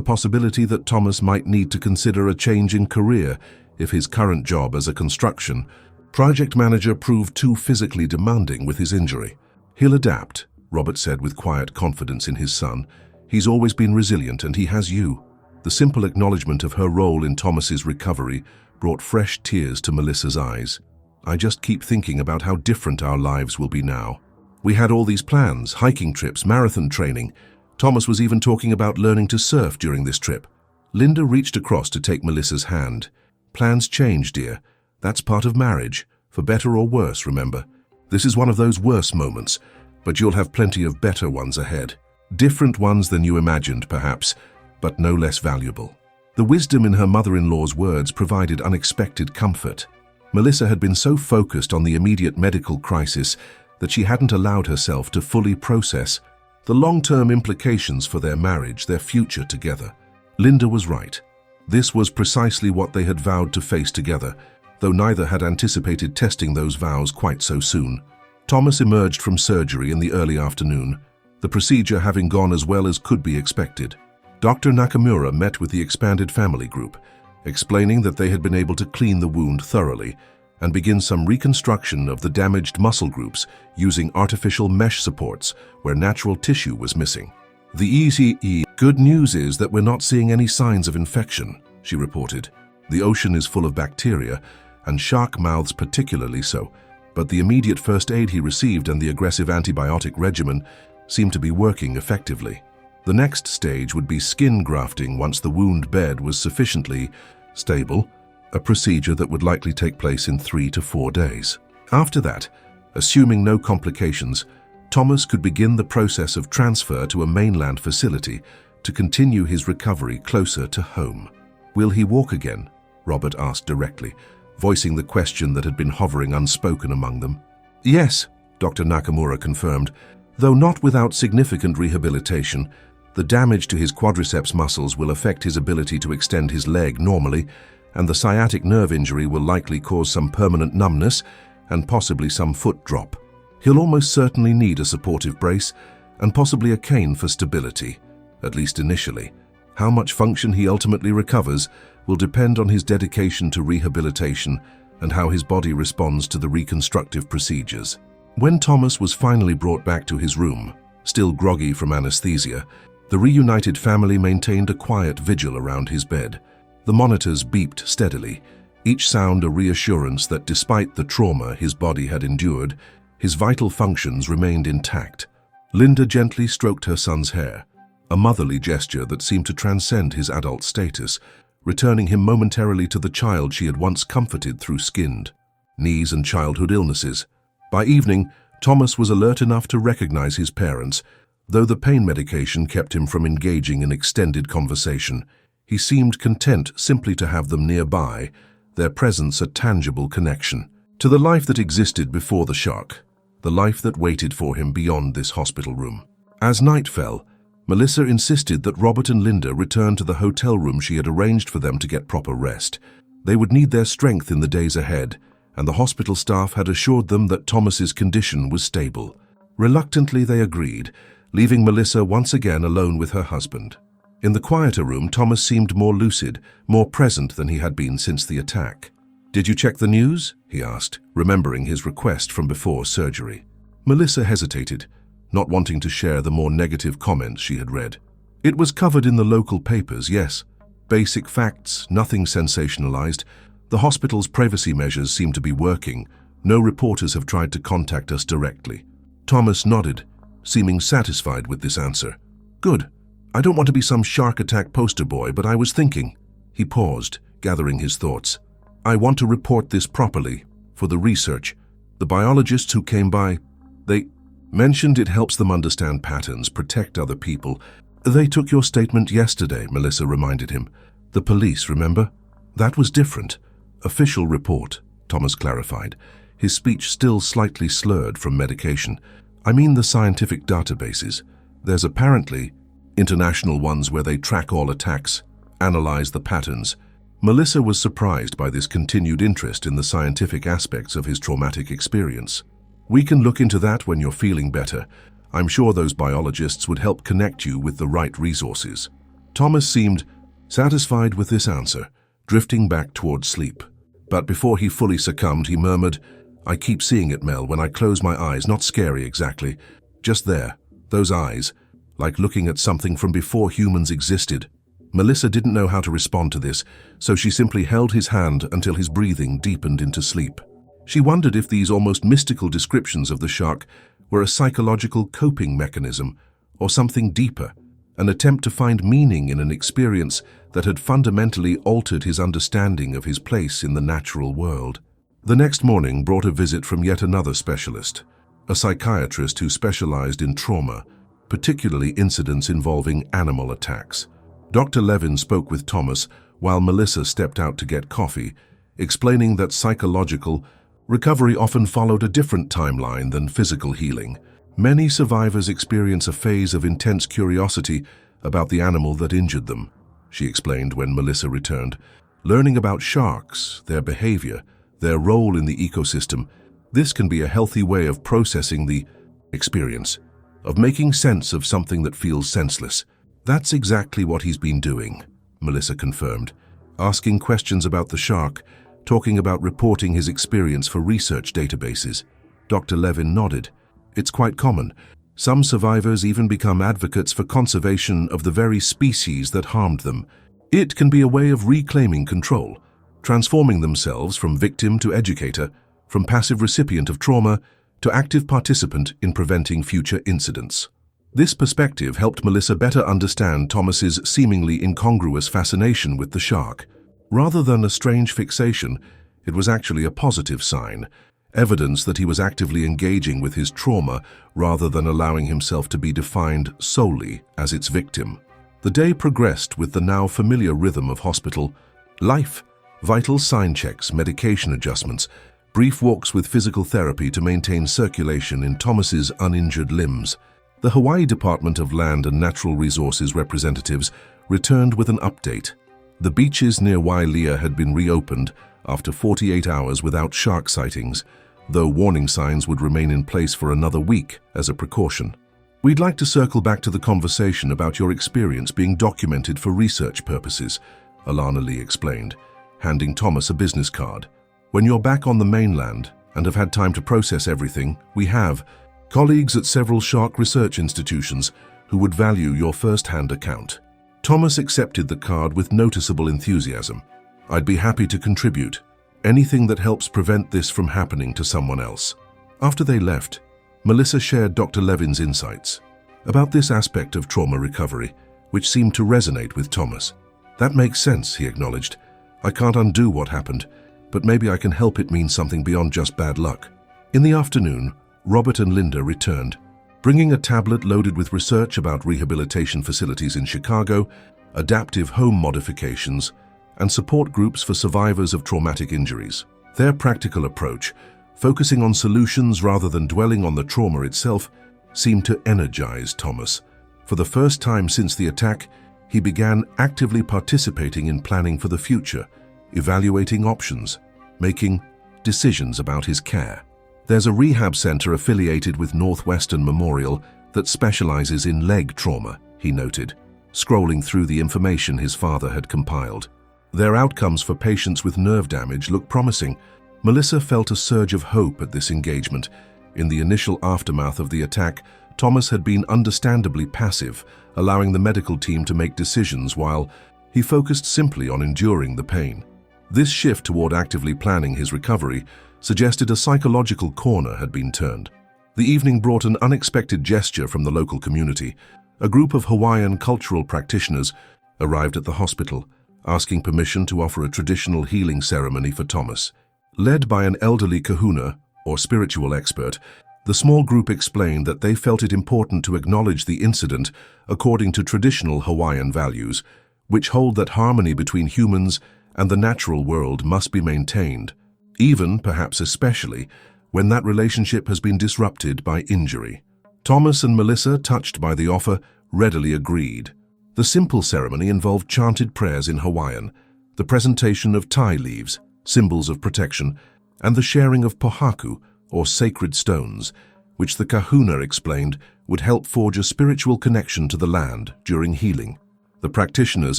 Speaker 1: possibility that Thomas might need to consider a change in career if his current job as a construction project manager proved too physically demanding with his injury. He'll adapt, Robert said with quiet confidence in his son. He's always been resilient and he has you. The simple acknowledgement of her role in Thomas's recovery brought fresh tears to Melissa's eyes. I just keep thinking about how different our lives will be now. We had all these plans, hiking trips, marathon training. Thomas was even talking about learning to surf during this trip. Linda reached across to take Melissa's hand. Plans change, dear. That's part of marriage, for better or worse, remember. This is one of those worse moments, but you'll have plenty of better ones ahead. Different ones than you imagined, perhaps, but no less valuable. The wisdom in her mother-in-law's words provided unexpected comfort. Melissa had been so focused on the immediate medical crisis that she hadn't allowed herself to fully process the long-term implications for their marriage, their future together. Linda was right. This was precisely what they had vowed to face together, though neither had anticipated testing those vows quite so soon. Thomas emerged from surgery in the early afternoon, the procedure having gone as well as could be expected. Dr. Nakamura met with the expanded family group, explaining that they had been able to clean the wound thoroughly and begin some reconstruction of the damaged muscle groups using artificial mesh supports where natural tissue was missing. The good news is that we're not seeing any signs of infection, she reported. The ocean is full of bacteria, and shark mouths particularly so, but the immediate first aid he received and the aggressive antibiotic regimen seemed to be working effectively. The next stage would be skin grafting once the wound bed was sufficiently stable, a procedure that would likely take place in 3 to 4 days. After that, assuming no complications, Thomas could begin the process of transfer to a mainland facility to continue his recovery closer to home. Will he walk again? Robert asked directly, voicing the question that had been hovering unspoken among them. Yes, Dr. Nakamura confirmed, though not without significant rehabilitation. The damage to his quadriceps muscles will affect his ability to extend his leg normally, and the sciatic nerve injury will likely cause some permanent numbness and possibly some foot drop. He'll almost certainly need a supportive brace and possibly a cane for stability, at least initially. How much function he ultimately recovers will depend on his dedication to rehabilitation and how his body responds to the reconstructive procedures. When Thomas was finally brought back to his room, still groggy from anesthesia, the reunited family maintained a quiet vigil around his bed. The monitors beeped steadily, each sound a reassurance that despite the trauma his body had endured, his vital functions remained intact. Linda gently stroked her son's hair, a motherly gesture that seemed to transcend his adult status, returning him momentarily to the child she had once comforted through skinned knees and childhood illnesses. By evening, Thomas was alert enough to recognize his parents, though the pain medication kept him from engaging in extended conversation. He seemed content simply to have them nearby, their presence a tangible connection to the life that existed before the shock, the life that waited for him beyond this hospital room. As night fell, Melissa insisted that Robert and Linda return to the hotel room she had arranged for them to get proper rest. They would need their strength in the days ahead, and the hospital staff had assured them that Thomas's condition was stable. Reluctantly, they agreed, leaving Melissa once again alone with her husband. In the quieter room, Thomas seemed more lucid, more present than he had been since the attack. "Did you check the news?" he asked, remembering his request from before surgery. Melissa hesitated, not wanting to share the more negative comments she had read. "It was covered in the local papers, yes. Basic facts, nothing sensationalized. The hospital's privacy measures seem to be working. No reporters have tried to contact us directly." Thomas nodded, seeming satisfied with this answer. Good. I don't want to be some shark attack poster boy, but I was thinking. He paused, gathering his thoughts. I want to report this properly, for the research. The biologists who came by, they mentioned it helps them understand patterns, protect other people. They took your statement yesterday, Melissa reminded him. The police, remember? That was different. Official report, Thomas clarified, his speech still slightly slurred from medication. I mean the scientific databases. There's apparently international ones where they track all attacks, analyze the patterns. Melissa was surprised by this continued interest in the scientific aspects of his traumatic experience. We can look into that when you're feeling better. I'm sure those biologists would help connect you with the right resources. Thomas seemed satisfied with this answer, drifting back toward sleep. But before he fully succumbed, he murmured, I keep seeing it, Mel, when I close my eyes. Not scary exactly. Just there, those eyes, like looking at something from before humans existed. Melissa didn't know how to respond to this, so she simply held his hand until his breathing deepened into sleep. She wondered if these almost mystical descriptions of the shark were a psychological coping mechanism or something deeper, an attempt to find meaning in an experience that had fundamentally altered his understanding of his place in the natural world. The next morning brought a visit from yet another specialist, a psychiatrist who specialized in trauma, particularly incidents involving animal attacks. Dr. Levin spoke with Thomas while Melissa stepped out to get coffee, explaining that psychological recovery often followed a different timeline than physical healing. Many survivors experience a phase of intense curiosity about the animal that injured them, she explained when Melissa returned. Learning about sharks, their behavior, their role in the ecosystem, this can be a healthy way of processing the experience, of making sense of something that feels senseless. That's exactly what he's been doing, Melissa confirmed, asking questions about the shark, talking about reporting his experience for research databases. Dr. Levin nodded. It's quite common. Some survivors even become advocates for conservation of the very species that harmed them. It can be a way of reclaiming control, transforming themselves from victim to educator, from passive recipient of trauma to active participant in preventing future incidents. This perspective helped Melissa better understand Thomas's seemingly incongruous fascination with the shark. Rather than a strange fixation, it was actually a positive sign, evidence that he was actively engaging with his trauma rather than allowing himself to be defined solely as its victim. The day progressed with the now familiar rhythm of hospital life, vital sign checks, medication adjustments, brief walks with physical therapy to maintain circulation in Thomas's uninjured limbs. The Hawaii Department of Land and Natural Resources representatives returned with an update. The beaches near Wailea had been reopened after 48 hours without shark sightings, though warning signs would remain in place for another week as a precaution. We'd like to circle back to the conversation about your experience being documented for research purposes, Alana Lee explained, handing Thomas a business card. When you're back on the mainland and have had time to process everything, we have colleagues at several shark research institutions who would value your first-hand account. Thomas accepted the card with noticeable enthusiasm. I'd be happy to contribute. Anything that helps prevent this from happening to someone else. After they left, Melissa shared Dr. Levin's insights about this aspect of trauma recovery, which seemed to resonate with Thomas. That makes sense, he acknowledged. I can't undo what happened, but maybe I can help it mean something beyond just bad luck. In the afternoon, Robert and Linda returned, bringing a tablet loaded with research about rehabilitation facilities in Chicago, adaptive home modifications, and support groups for survivors of traumatic injuries. Their practical approach, focusing on solutions rather than dwelling on the trauma itself, seemed to energize Thomas. For the first time since the attack, he began actively participating in planning for the future, evaluating options, making decisions about his care. There's a rehab center affiliated with Northwestern Memorial that specializes in leg trauma, he noted, scrolling through the information his father had compiled. Their outcomes for patients with nerve damage look promising. Melissa felt a surge of hope at this engagement. In the initial aftermath of the attack, Thomas had been understandably passive, allowing the medical team to make decisions while he focused simply on enduring the pain. This shift toward actively planning his recovery suggested a psychological corner had been turned. The evening brought an unexpected gesture from the local community. A group of Hawaiian cultural practitioners arrived at the hospital, asking permission to offer a traditional healing ceremony for Thomas. Led by an elderly kahuna, or spiritual expert, the small group explained that they felt it important to acknowledge the incident according to traditional Hawaiian values, which hold that harmony between humans and the natural world must be maintained, even, perhaps especially, when that relationship has been disrupted by injury. Thomas and Melissa, touched by the offer, readily agreed. The simple ceremony involved chanted prayers in Hawaiian, the presentation of tai leaves, symbols of protection, and the sharing of pohaku, or sacred stones, which the kahuna explained would help forge a spiritual connection to the land during healing. The practitioners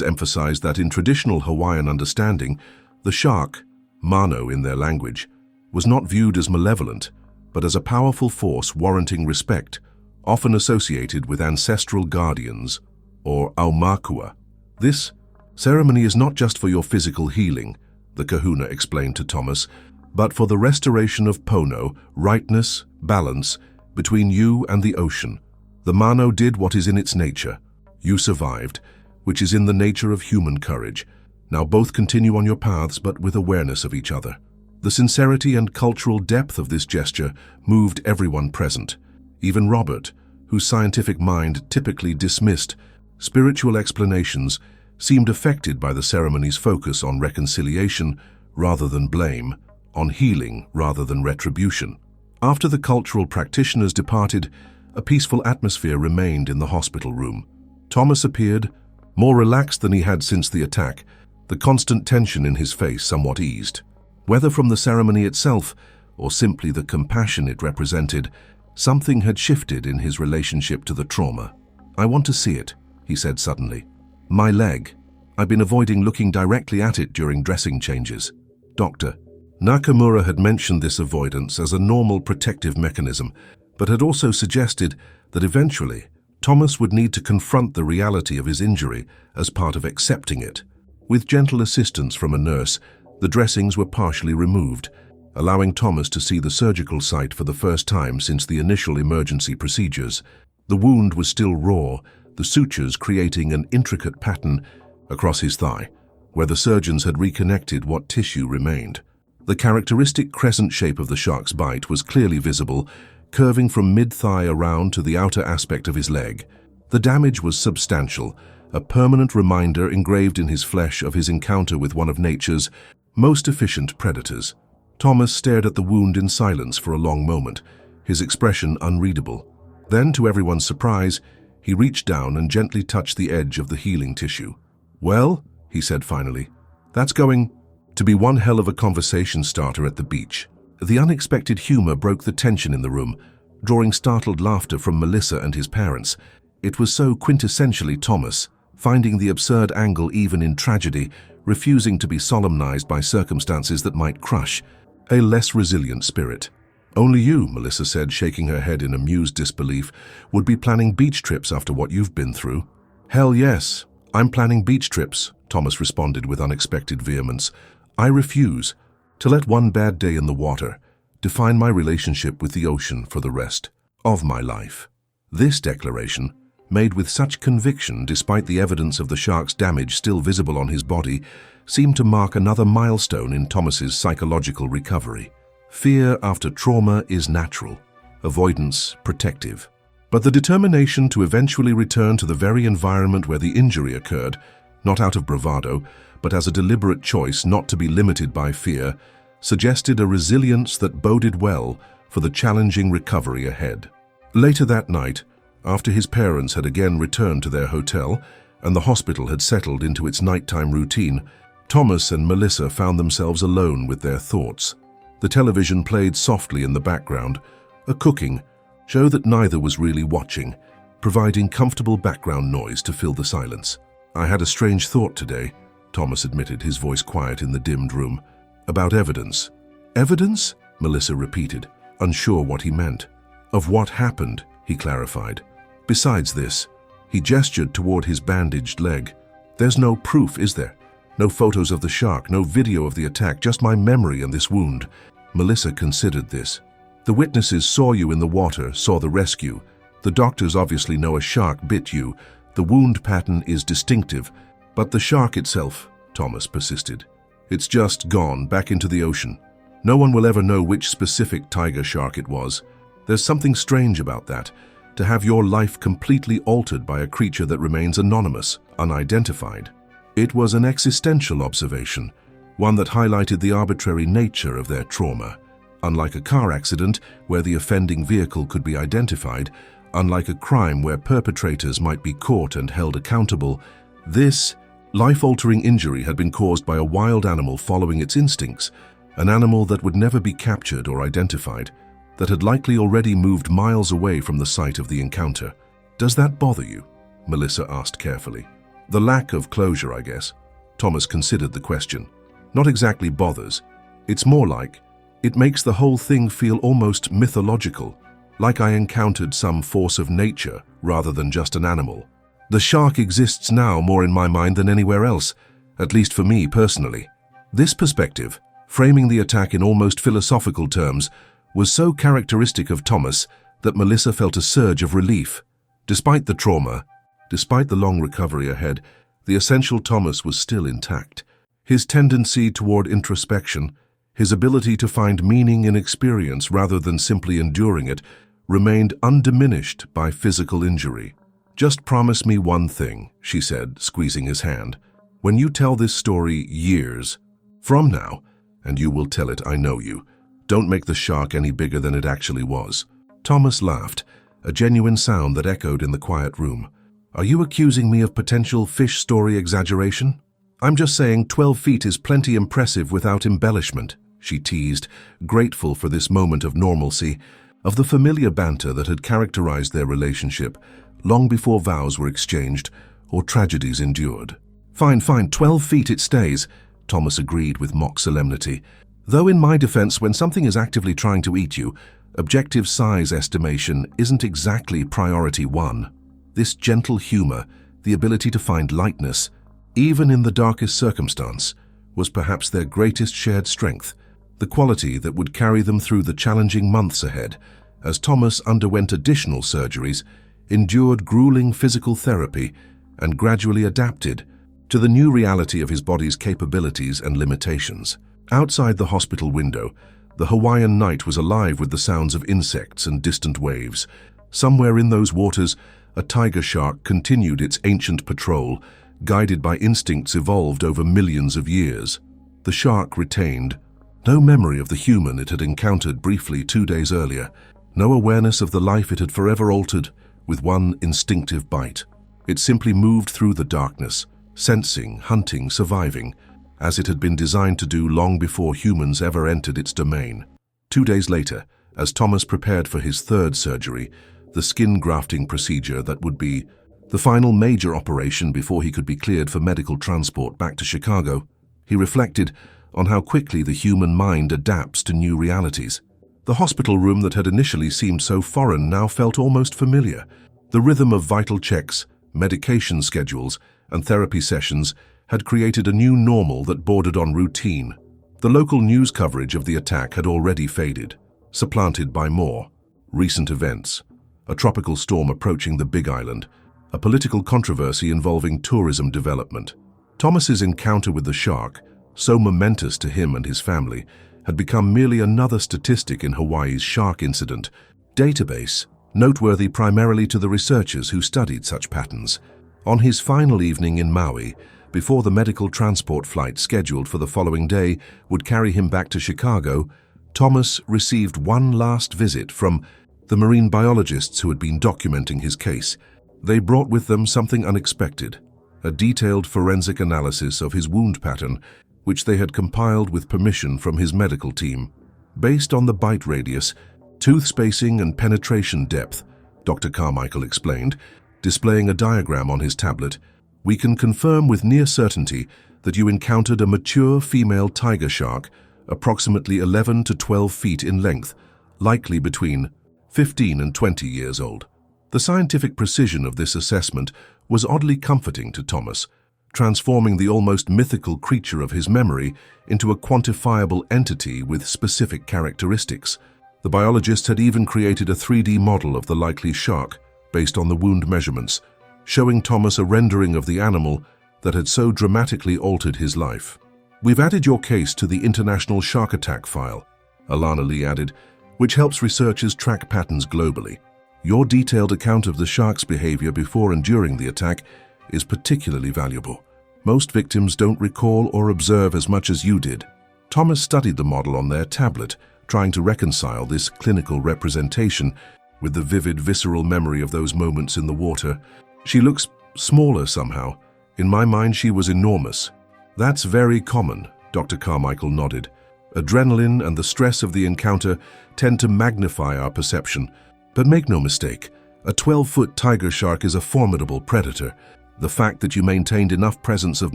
Speaker 1: emphasized that in traditional Hawaiian understanding, the shark, mano in their language, was not viewed as malevolent, but as a powerful force warranting respect, often associated with ancestral guardians, or aumakua. This ceremony is not just for your physical healing, the kahuna explained to Thomas, but for the restoration of pono, rightness, balance, between you and the ocean. The mano did what is in its nature. You survived, which is in the nature of human courage. Now both continue on your paths, but with awareness of each other. The sincerity and cultural depth of this gesture moved everyone present. Even Robert, whose scientific mind typically dismissed spiritual explanations, seemed affected by the ceremony's focus on reconciliation rather than blame, on healing rather than retribution. After the cultural practitioners departed, a peaceful atmosphere remained in the hospital room. Thomas appeared more relaxed than he had since the attack, the constant tension in his face somewhat eased. Whether from the ceremony itself or simply the compassion it represented, something had shifted in his relationship to the trauma. "I want to see it," he said suddenly. "My leg. I've been avoiding looking directly at it during dressing changes." Doctor Nakamura had mentioned this avoidance as a normal protective mechanism, but had also suggested that eventually Thomas would need to confront the reality of his injury as part of accepting it. With gentle assistance from a nurse, the dressings were partially removed, allowing Thomas to see the surgical site for the first time since the initial emergency procedures. The wound was still raw, the sutures creating an intricate pattern across his thigh, where the surgeons had reconnected what tissue remained. The characteristic crescent shape of the shark's bite was clearly visible, curving from mid-thigh around to the outer aspect of his leg. The damage was substantial, a permanent reminder engraved in his flesh of his encounter with one of nature's most efficient predators. Thomas stared at the wound in silence for a long moment, his expression unreadable. Then, to everyone's surprise, he reached down and gently touched the edge of the healing tissue. "Well," he said finally, "that's going to be one hell of a conversation starter at the beach." The unexpected humor broke the tension in the room, drawing startled laughter from Melissa and his parents. It was so quintessentially Thomas, finding the absurd angle even in tragedy, refusing to be solemnized by circumstances that might crush a less resilient spirit. "Only you," Melissa said, shaking her head in amused disbelief, "would be planning beach trips after what you've been through." "Hell yes, I'm planning beach trips," Thomas responded with unexpected vehemence. "I refuse to let one bad day in the water define my relationship with the ocean for the rest of my life." This declaration, made with such conviction despite the evidence of the shark's damage still visible on his body, seemed to mark another milestone in Thomas's psychological recovery. Fear after trauma is natural, avoidance protective. But the determination to eventually return to the very environment where the injury occurred, not out of bravado, but as a deliberate choice not to be limited by fear, suggested a resilience that boded well for the challenging recovery ahead. Later that night, after his parents had again returned to their hotel and the hospital had settled into its nighttime routine, Thomas and Melissa found themselves alone with their thoughts. The television played softly in the background, a cooking show that neither was really watching, providing comfortable background noise to fill the silence. "I had a strange thought today," Thomas admitted, his voice quiet in the dimmed room. "About evidence." "Evidence?" Melissa repeated, unsure what he meant. "Of what happened," he clarified. "Besides this," he gestured toward his bandaged leg. "There's no proof, is there? No photos of the shark, no video of the attack, just my memory and this wound." Melissa considered this. The witnesses saw you in the water, saw the rescue. The doctors obviously know a shark bit you. The wound pattern is distinctive. But the shark itself, Thomas persisted. It's just gone back into the ocean. No one will ever know which specific tiger shark it was. There's something strange about that, to have your life completely altered by a creature that remains anonymous, unidentified. It was an existential observation, one that highlighted the arbitrary nature of their trauma. Unlike a car accident where the offending vehicle could be identified, unlike a crime where perpetrators might be caught and held accountable, this life-altering injury had been caused by a wild animal following its instincts, an animal that would never be captured or identified, that had likely already moved miles away from the site of the encounter. Does that bother you? Melissa asked carefully. The lack of closure, I guess. Thomas considered the question. Not exactly bothers. It's more like, it makes the whole thing feel almost mythological, like I encountered some force of nature rather than just an animal. The shark exists now more in my mind than anywhere else, at least for me personally. This perspective, framing the attack in almost philosophical terms, was so characteristic of Thomas that Melissa felt a surge of relief. Despite the trauma, despite the long recovery ahead, the essential Thomas was still intact. His tendency toward introspection, his ability to find meaning in experience rather than simply enduring it, remained undiminished by physical injury. Just promise me one thing, she said, squeezing his hand. When you tell this story years from now, and you will tell it, I know you, don't make the shark any bigger than it actually was. Thomas laughed, a genuine sound that echoed in the quiet room. Are you accusing me of potential fish story exaggeration? I'm just saying 12 feet is plenty impressive without embellishment, she teased, grateful for this moment of normalcy, of the familiar banter that had characterized their relationship long before vows were exchanged or tragedies endured. Fine, 12 feet it stays, Thomas agreed with mock solemnity. Though in my defense, when something is actively trying to eat you, objective size estimation isn't exactly priority one. This gentle humor, the ability to find lightness, even in the darkest circumstance, was perhaps their greatest shared strength, the quality that would carry them through the challenging months ahead, as Thomas underwent additional surgeries, endured grueling physical therapy, and gradually adapted to the new reality of his body's capabilities and limitations. Outside the hospital window, the Hawaiian night was alive with the sounds of insects and distant waves. Somewhere in those waters, a tiger shark continued its ancient patrol, guided by instincts evolved over millions of years. The shark retained no memory of the human it had encountered briefly 2 days earlier, no awareness of the life it had forever altered with one instinctive bite. It simply moved through the darkness, sensing, hunting, surviving, as it had been designed to do long before humans ever entered its domain. 2 days later, as Thomas prepared for his third surgery, the skin grafting procedure that would be the final major operation before he could be cleared for medical transport back to Chicago, he reflected on how quickly the human mind adapts to new realities. The hospital room that had initially seemed so foreign now felt almost familiar. The rhythm of vital checks, medication schedules, and therapy sessions had created a new normal that bordered on routine. The local news coverage of the attack had already faded, supplanted by more recent events. A tropical storm approaching the Big Island, a political controversy involving tourism development. Thomas's encounter with the shark, so momentous to him and his family, had become merely another statistic in Hawaii's shark incident database, noteworthy primarily to the researchers who studied such patterns. On his final evening in Maui, before the medical transport flight scheduled for the following day would carry him back to Chicago, Thomas received one last visit from the marine biologists who had been documenting his case. They brought with them something unexpected, a detailed forensic analysis of his wound pattern, which they had compiled with permission from his medical team. Based on the bite radius, tooth spacing and penetration depth, Dr. Carmichael explained, displaying a diagram on his tablet, we can confirm with near certainty that you encountered a mature female tiger shark, approximately 11 to 12 feet in length, likely between 15 and 20 years old. The scientific precision of this assessment was oddly comforting to Thomas, transforming the almost mythical creature of his memory into a quantifiable entity with specific characteristics. The biologists had even created a 3D model of the likely shark based on the wound measurements, showing Thomas a rendering of the animal that had so dramatically altered his life. "We've added your case to the International Shark Attack File," Alana Lee added, "which helps researchers track patterns globally. Your detailed account of the shark's behavior before and during the attack is particularly valuable. Most victims don't recall or observe as much as you did." Thomas studied the model on their tablet, trying to reconcile this clinical representation with the vivid, visceral memory of those moments in the water. "She looks smaller somehow. In my mind, she was enormous." "That's very common," Dr. Carmichael nodded. "Adrenaline and the stress of the encounter tend to magnify our perception. But make no mistake, a 12-foot tiger shark is a formidable predator. The fact that you maintained enough presence of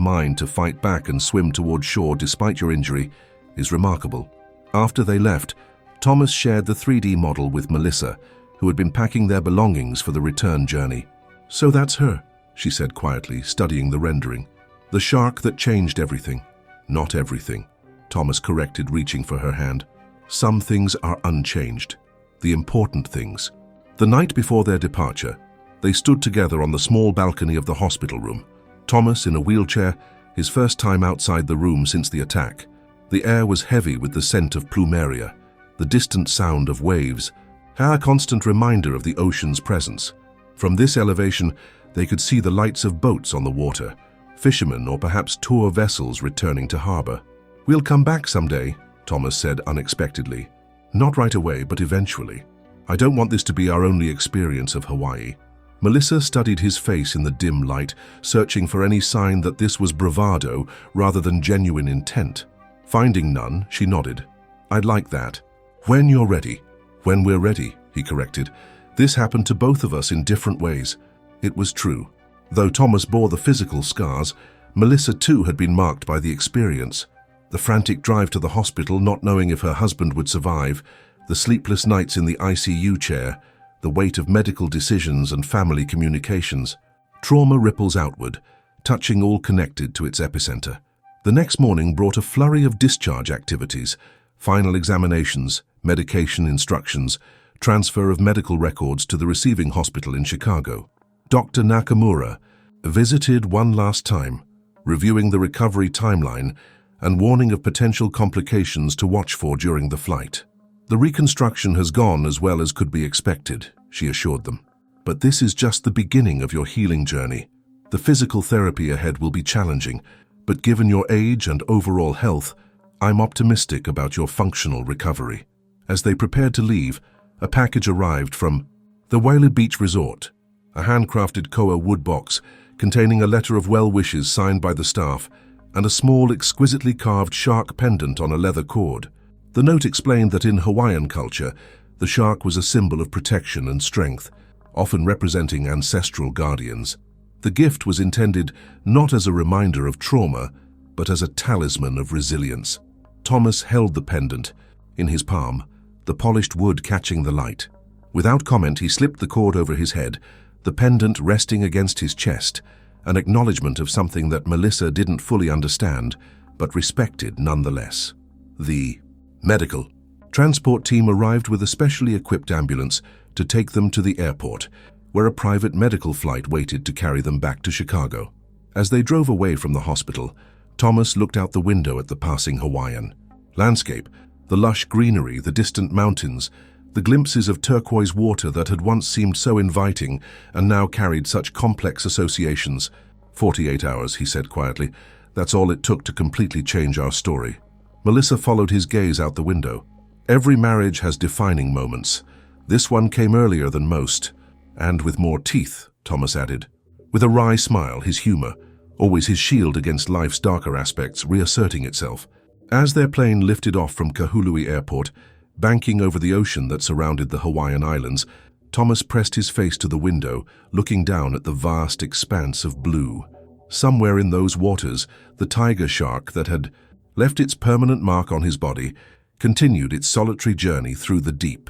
Speaker 1: mind to fight back and swim toward shore despite your injury is remarkable." After they left, Thomas shared the 3D model with Melissa, who had been packing their belongings for the return journey. "So that's her," she said quietly, studying the rendering. "The shark that changed everything." "Not everything," Thomas corrected, reaching for her hand. "Some things are unchanged. The important things." The night before their departure, they stood together on the small balcony of the hospital room. Thomas in a wheelchair, his first time outside the room since the attack. The air was heavy with the scent of plumeria, the distant sound of waves, a constant reminder of the ocean's presence. From this elevation, they could see the lights of boats on the water, fishermen or perhaps tour vessels returning to harbor. "We'll come back someday," Thomas said unexpectedly. "Not right away, but eventually. I don't want this to be our only experience of Hawaii." Melissa studied his face in the dim light, searching for any sign that this was bravado rather than genuine intent. Finding none, she nodded. "I'd like that." "When you're ready." "When we're ready," he corrected. This happened to both of us in different ways. It was true. Though Thomas bore the physical scars, Melissa too had been marked by the experience. The frantic drive to the hospital, not knowing if her husband would survive, the sleepless nights in the ICU chair, the weight of medical decisions and family communications. Trauma ripples outward, touching all connected to its epicenter. The next morning brought a flurry of discharge activities, final examinations, medication instructions, transfer of medical records to the receiving hospital in Chicago. Dr. Nakamura visited one last time, reviewing the recovery timeline and warning of potential complications to watch for during the flight. "The reconstruction has gone as well as could be expected," she assured them. "But this is just the beginning of your healing journey. The physical therapy ahead will be challenging, but given your age and overall health, I'm optimistic about your functional recovery." As they prepared to leave, a package arrived from the Wailu Beach Resort, a handcrafted koa wood box containing a letter of well wishes signed by the staff and a small, exquisitely carved shark pendant on a leather cord. The note explained that in Hawaiian culture, the shark was a symbol of protection and strength, often representing ancestral guardians. The gift was intended not as a reminder of trauma, but as a talisman of resilience. Thomas held the pendant in his palm, the polished wood catching the light. Without comment, he slipped the cord over his head, the pendant resting against his chest, an acknowledgement of something that Melissa didn't fully understand, but respected nonetheless. The medical transport team arrived with a specially equipped ambulance to take them to the airport, where a private medical flight waited to carry them back to Chicago. As they drove away from the hospital, Thomas looked out the window at the passing Hawaiian landscape, the lush greenery, the distant mountains, the glimpses of turquoise water that had once seemed so inviting and now carried such complex associations. 48 hours, he said quietly. That's all it took to completely change our story. Melissa followed his gaze out the window. Every marriage has defining moments. This one came earlier than most. And with more teeth, Thomas added. With a wry smile, his humor, always his shield against life's darker aspects, reasserting itself. As their plane lifted off from Kahului Airport, banking over the ocean that surrounded the Hawaiian Islands, Thomas pressed his face to the window, looking down at the vast expanse of blue. Somewhere in those waters, the tiger shark that had left its permanent mark on his body continued its solitary journey through the deep,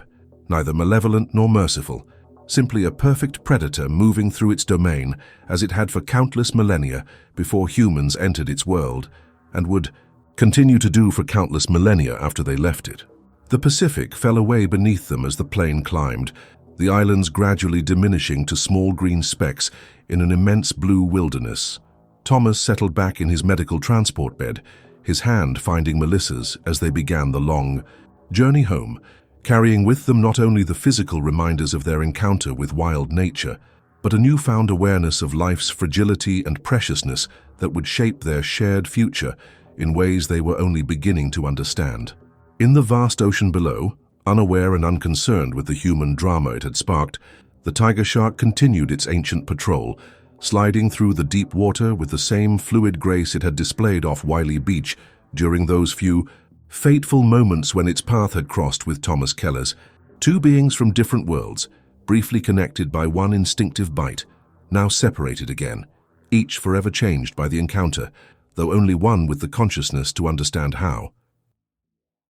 Speaker 1: neither malevolent nor merciful, simply a perfect predator moving through its domain as it had for countless millennia before humans entered its world, and would continue to do for countless millennia after they left it. The Pacific fell away beneath them as the plane climbed, the islands gradually diminishing to small green specks in an immense blue wilderness. Thomas settled back in his medical transport bed, his hand finding Melissa's as they began the long journey home, carrying with them not only the physical reminders of their encounter with wild nature, but a newfound awareness of life's fragility and preciousness that would shape their shared future in ways they were only beginning to understand. In the vast ocean below, unaware and unconcerned with the human drama it had sparked, the tiger shark continued its ancient patrol, sliding through the deep water with the same fluid grace it had displayed off Wiley Beach during those few fateful moments when its path had crossed with Thomas Keller's. Two beings from different worlds, briefly connected by one instinctive bite, now separated again, each forever changed by the encounter, though only one with the consciousness to understand how.